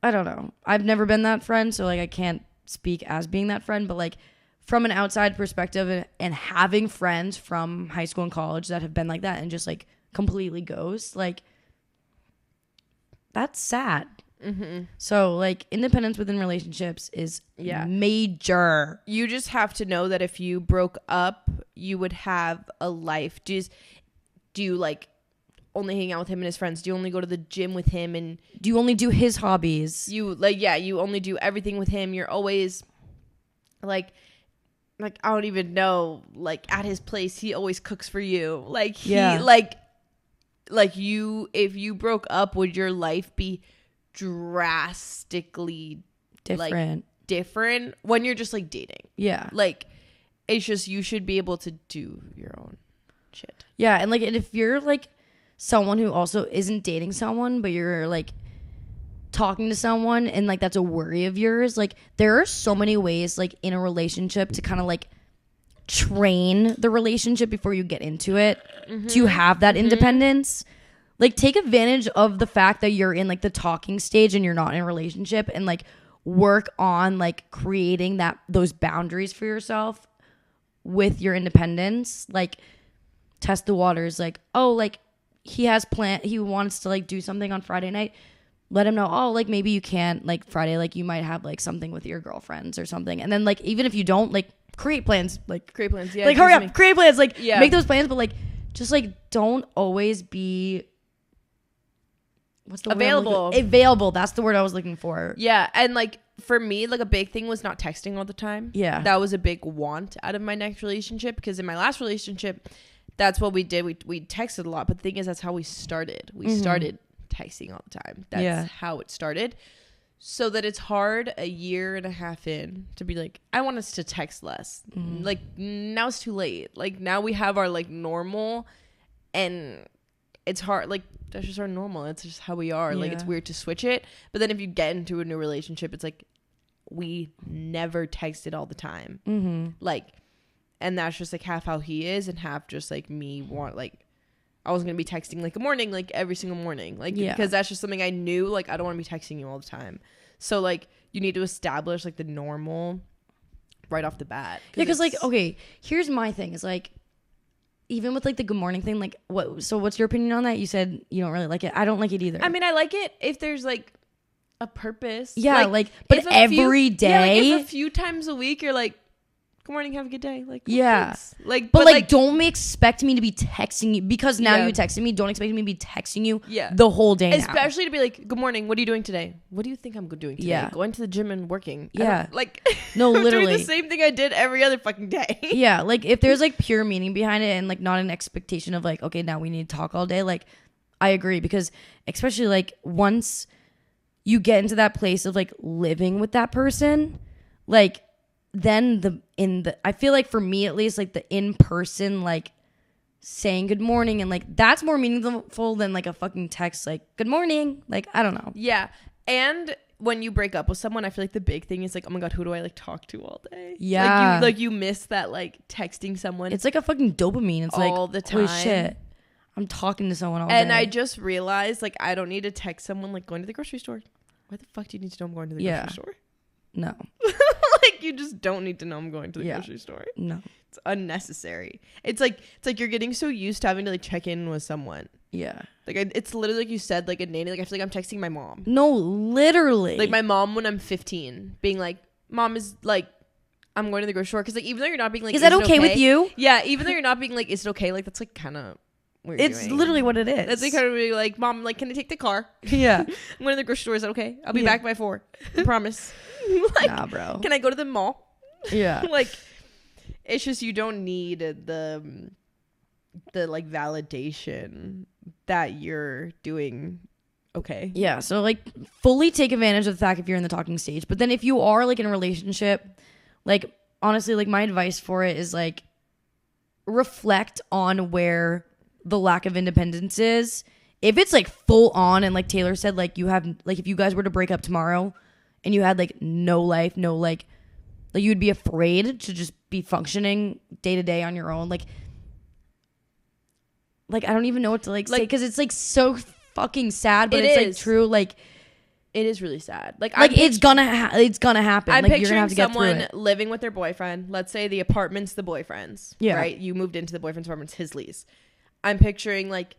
I don't know. I've never been that friend, so, like, I can't speak as being that friend, but, like, from an outside perspective and having friends from high school and college that have been like that and just like completely ghost, like that's sad. So like independence within relationships is major. You just have to know that if you broke up, you would have a life. Do you like only hang out with him and his friends? Do you only go to the gym with him? And do you only do his hobbies? You like, yeah, you only do everything with him. You're always like I don't even know, like at his place, he always cooks for you. Like he like you, if you broke up, would your life be drastically different when you're just like dating? Yeah. Like it's just, you should be able to do your own shit. Yeah. And like, and if you're like someone who also isn't dating someone, but you're like talking to someone and like that's a worry of yours, like there are so many ways like in a relationship to kind of like train the relationship before you get into it to have that independence. Like take advantage of the fact that you're in like the talking stage and you're not in a relationship, and like work on like creating those boundaries for yourself with your independence. Like test the waters, like, oh, like he wants to like do something on Friday night. Let him know, oh, like maybe you can't, like Friday, like you might have like something with your girlfriends or something. And then like, even if you don't, like create plans, yeah. Like hurry up, create plans, like make those plans, but like, just like don't always be, what's the word? Available. That's the word I was looking for. Yeah. And like for me, like a big thing was not texting all the time. Yeah. That was a big want out of my next relationship, because in my last relationship, that's what we did. We texted a lot, but the thing is, that's how we started. We started texting all the time. That's how it started. So that it's hard a year and a half in to be like, I want us to text less. Like now it's too late. Like now we have our like normal, and it's hard. Like that's just our normal. It's just how we are. Like it's weird to switch it. But then if you get into a new relationship, it's like we never texted all the time. Like, and that's just like half how he is and half just like me want like, I was going to be texting like a morning, like every single morning, like, because that's just something I knew, like, I don't want to be texting you all the time. So like, you need to establish like the normal right off the bat. Yeah. Cause like, okay, here's my thing is like, even with like the good morning thing, like what's your opinion on that? You said you don't really like it. I don't like it either. I mean, I like it if there's like a purpose. Yeah. Like but every day. Yeah, like if a few times a week you're like, good morning, have a good day. Like, thanks. Like, but like, don't expect me to be texting you, because now you texted me. Don't expect me to be texting you the whole day. Especially to be like, good morning, what are you doing today? What do you think I'm doing today? Yeah. Going to the gym and working. Yeah. Like, no, literally. Doing the same thing I did every other fucking day. Yeah. Like, if there's like pure meaning behind it and like not an expectation of like, okay, now we need to talk all day. Like, I agree, because especially like once you get into that place of like living with that person, like, then I feel like for me at least, like the in-person like saying good morning and like that's more meaningful than like a fucking text like good morning. Like, I don't know. Yeah. And when you break up with someone, I feel like the big thing is like, oh my God, who do I like talk to all day? Yeah. Like you miss that like texting someone. It's like a fucking dopamine. It's all like, the time. holy shit, I'm talking to someone all day. And I just realized like I don't need to text someone like going to the grocery store. Why the fuck do you need to know I'm going to the grocery store? No. Like you just don't need to know I'm going to the grocery store. No. It's unnecessary. It's like you're getting so used to having to like check in with someone. Yeah. Like it's literally like you said, like a nanny. Like I feel like I'm texting my mom. No, literally. Like my mom when I'm 15 being like, Mom, is like I'm going to the grocery store, because like even though you're not being like, is that okay with you? Yeah, even though you're not being like, is it okay? Like that's like kind of weird. It's literally what it is. That's like kind of like, Mom, like, can I take the car? Yeah. I'm going to the grocery store. Is that okay? I'll be back by 4. I promise. Like, nah, bro. Can I go to the mall? Yeah. Like, it's just you don't need the like validation that you're doing okay. Yeah, so like fully take advantage of the fact if you're in the talking stage. But then if you are like in a relationship, like honestly, like my advice for it is like reflect on where the lack of independence is. If it's like full on and like Taylor said, like you have like if you guys were to break up tomorrow and you had like no life, no like you'd be afraid to just be functioning day to day on your own. Like I don't even know what to like say, because it's like so fucking sad, but it's like true. Like it is really sad. Like it's gonna happen. I'm like picturing you're gonna have to get through someone it. living with their boyfriend. Let's say the apartment's the boyfriend's. Yeah. Right. You moved into the boyfriend's apartment. It's his lease. I'm picturing like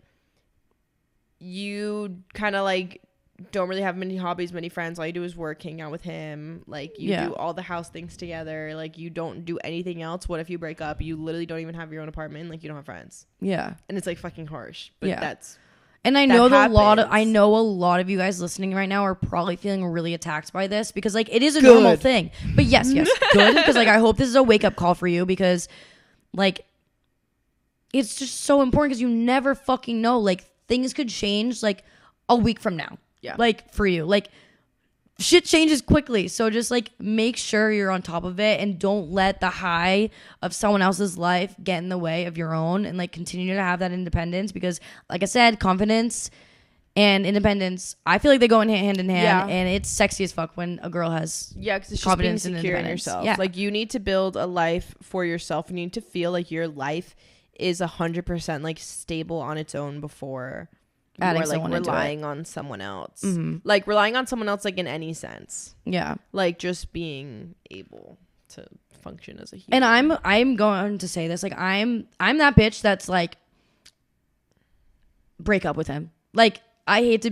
you kind of like don't really have many hobbies, many friends. All you do is work, hang out with him. Like you do all the house things together. Like you don't do anything else. What if you break up? You literally don't even have your own apartment. Like you don't have friends. Yeah. And it's like fucking harsh. But that's. And I know a lot of you guys listening right now are probably feeling really attacked by this, because like it is a normal thing. But yes, good, because like I hope this is a wake up call for you, because like it's just so important, because you never fucking know. Like things could change like a week from now. Yeah. Like for you, like shit changes quickly. So just like make sure you're on top of it, and don't let the high of someone else's life get in the way of your own, and like continue to have that independence, because like I said, confidence and independence, I feel like they go in hand in hand, and it's sexy as fuck when a girl has because it's confidence just being and secure in independence. yourself. Yeah. Like you need to build a life for yourself, and you need to feel like your life is 100% like stable on its own before adding you are like relying on someone else. Mm-hmm. Like relying on someone else, like in any sense. Yeah. Like just being able to function as a human. And I'm going to say this, like I'm that bitch that's like, break up with him. Like I hate to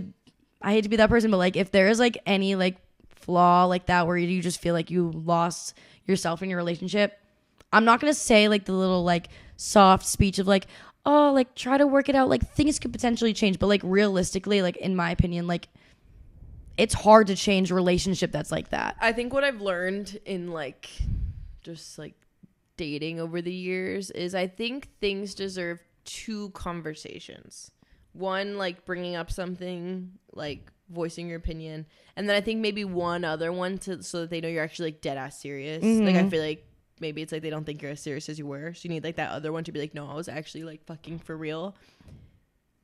be that person, but like if there is like any like flaw like that where you just feel like you lost yourself in your relationship, I'm not gonna say like the little like soft speech of like, oh, like try to work it out, like things could potentially change, but like realistically, like in my opinion, like it's hard to change a relationship that's like that. I think what I've learned in like just like dating over the years is I think things deserve 2 conversations. One, like bringing up something, like voicing your opinion, and then I think maybe one other one so that they know you're actually like dead ass serious. Mm-hmm. Like I feel like maybe it's like they don't think you're as serious as you were, so you need like that other one to be like, no, I was actually like fucking for real.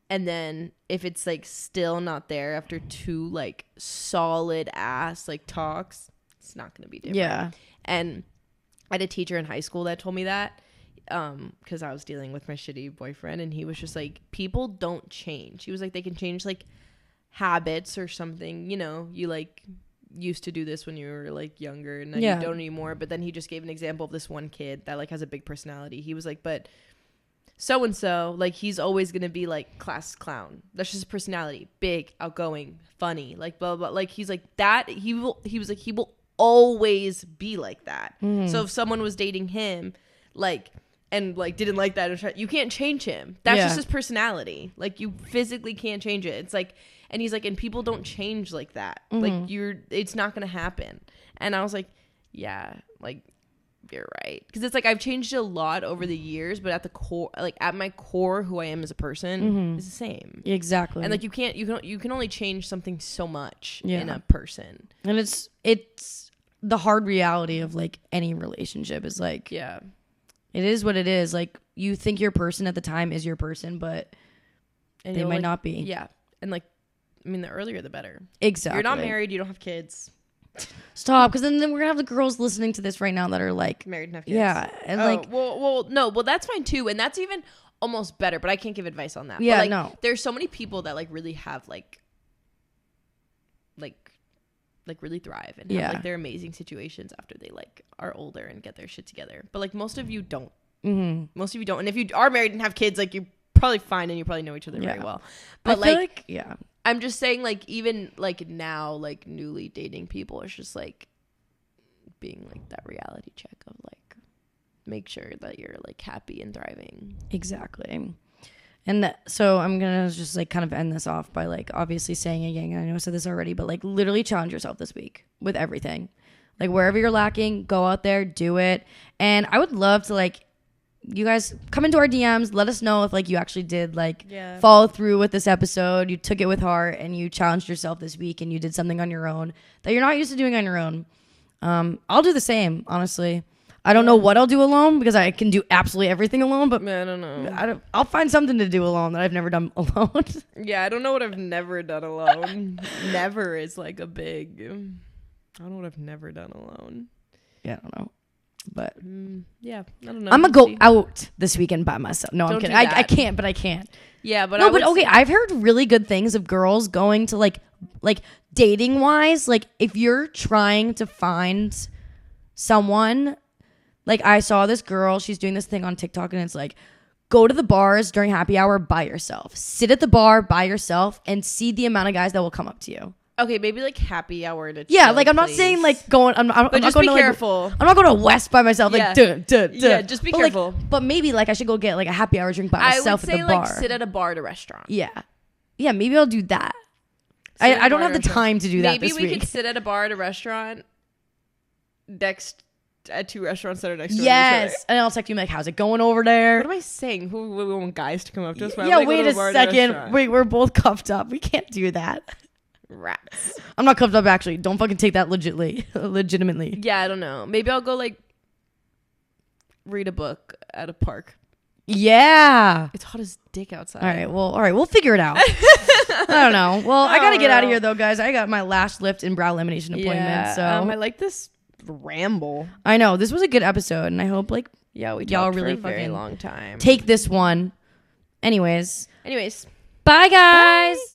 And then if it's like still not there after 2 like solid ass like talks, it's not gonna be different. Yeah. And I had a teacher in high school that told me that, because I was dealing with my shitty boyfriend, and he was just like, people don't change. He was like, they can change like habits or something, you know, you like used to do this when you were like younger and now you don't anymore. But then he just gave an example of this one kid that like has a big personality. He was like, but so and so, like he's always gonna be like class clown. That's just his personality, big, outgoing, funny, like blah blah blah. Like he's like that. He was like he will always be like that. Mm-hmm. So if someone was dating him, like, and like didn't like that, you can't change him. That's just his personality. Like you physically can't change it. It's like, and he's like, and people don't change like that. Mm-hmm. Like it's not gonna happen. And I was like, yeah, like you're right, because it's like I've changed a lot over the years, but at the core, like at my core, who I am as a person is the same. Exactly. And like you can only change something so much in a person. And it's the hard reality of like any relationship is like, it is what it is. Like you think your person at the time is your person, but they might not be. Yeah. And like, I mean, the earlier the better. Exactly. You're not married, you don't have kids. Stop, because then we're gonna have the girls listening to this right now that are like married and have kids. Yeah, and well, that's fine too, and that's even almost better. But I can't give advice on that. Yeah, but, like, no. There's so many people that like really have like really thrive and have like their amazing situations after they like are older and get their shit together. But like most of you don't. Mm-hmm. Most of you don't. And if you are married and have kids, like you're probably fine and you probably know each other very well. But I feel like I'm just saying, like, even like now, like newly dating people, it's just like being like that reality check of like make sure that you're like happy and thriving. Exactly. And so I'm going to just like kind of end this off by like obviously saying again, I know I said this already, but like literally challenge yourself this week with everything. Like wherever you're lacking, go out there, do it. And I would love to like, you guys come into our DMs, let us know if like you actually did like follow through with this episode, you took it with heart and you challenged yourself this week and you did something on your own that you're not used to doing on your own. I'll do the same, honestly. I don't know what I'll do alone because I can do absolutely everything alone, but I don't know. I'll find something to do alone that I've never done alone. Yeah, I don't know what I've never done alone. Never is like a big, I don't know what I've never done alone. Yeah, I don't know. But yeah, I don't know. I'm gonna go out this weekend by myself. No, I'm kidding. I can't, but I can't. Yeah, but no, but okay. I've heard really good things of girls going to like dating wise. Like if you're trying to find someone, like I saw this girl. She's doing this thing on TikTok, and it's like go to the bars during happy hour by yourself. Sit at the bar by yourself and see the amount of guys that will come up to you. Okay, maybe like happy hour to yeah, like I'm not saying like going. I'm not just going be to careful. Like, I'm not going to West by myself. Like yeah, just be careful. But maybe like I should go get like a happy hour drink by myself at the bar. Like sit at a bar at a restaurant. Yeah, maybe I'll do that. I don't have the time to do that. Maybe this we week. could sit at a bar at a restaurant next at two restaurants that are next to each other. Yes, and I'll text you like, "How's it going over there?" What am I saying? Who we want guys to come up to us? Yeah, wait a second. Wait, we're both cuffed up. We can't do that. Rats. I'm not cuffed up actually. Don't fucking take that legitimately. Yeah, I don't know. Maybe I'll go like read a book at a park. Yeah. It's hot as dick outside. All right. We'll figure it out. I don't know. Well, I got to get out of here though, guys. I got my lash lift and brow lamination appointment. So I like this ramble. I know. This was a good episode and I hope like we y'all for really a very fucking long time. Take this one. Anyways. Bye guys. Bye.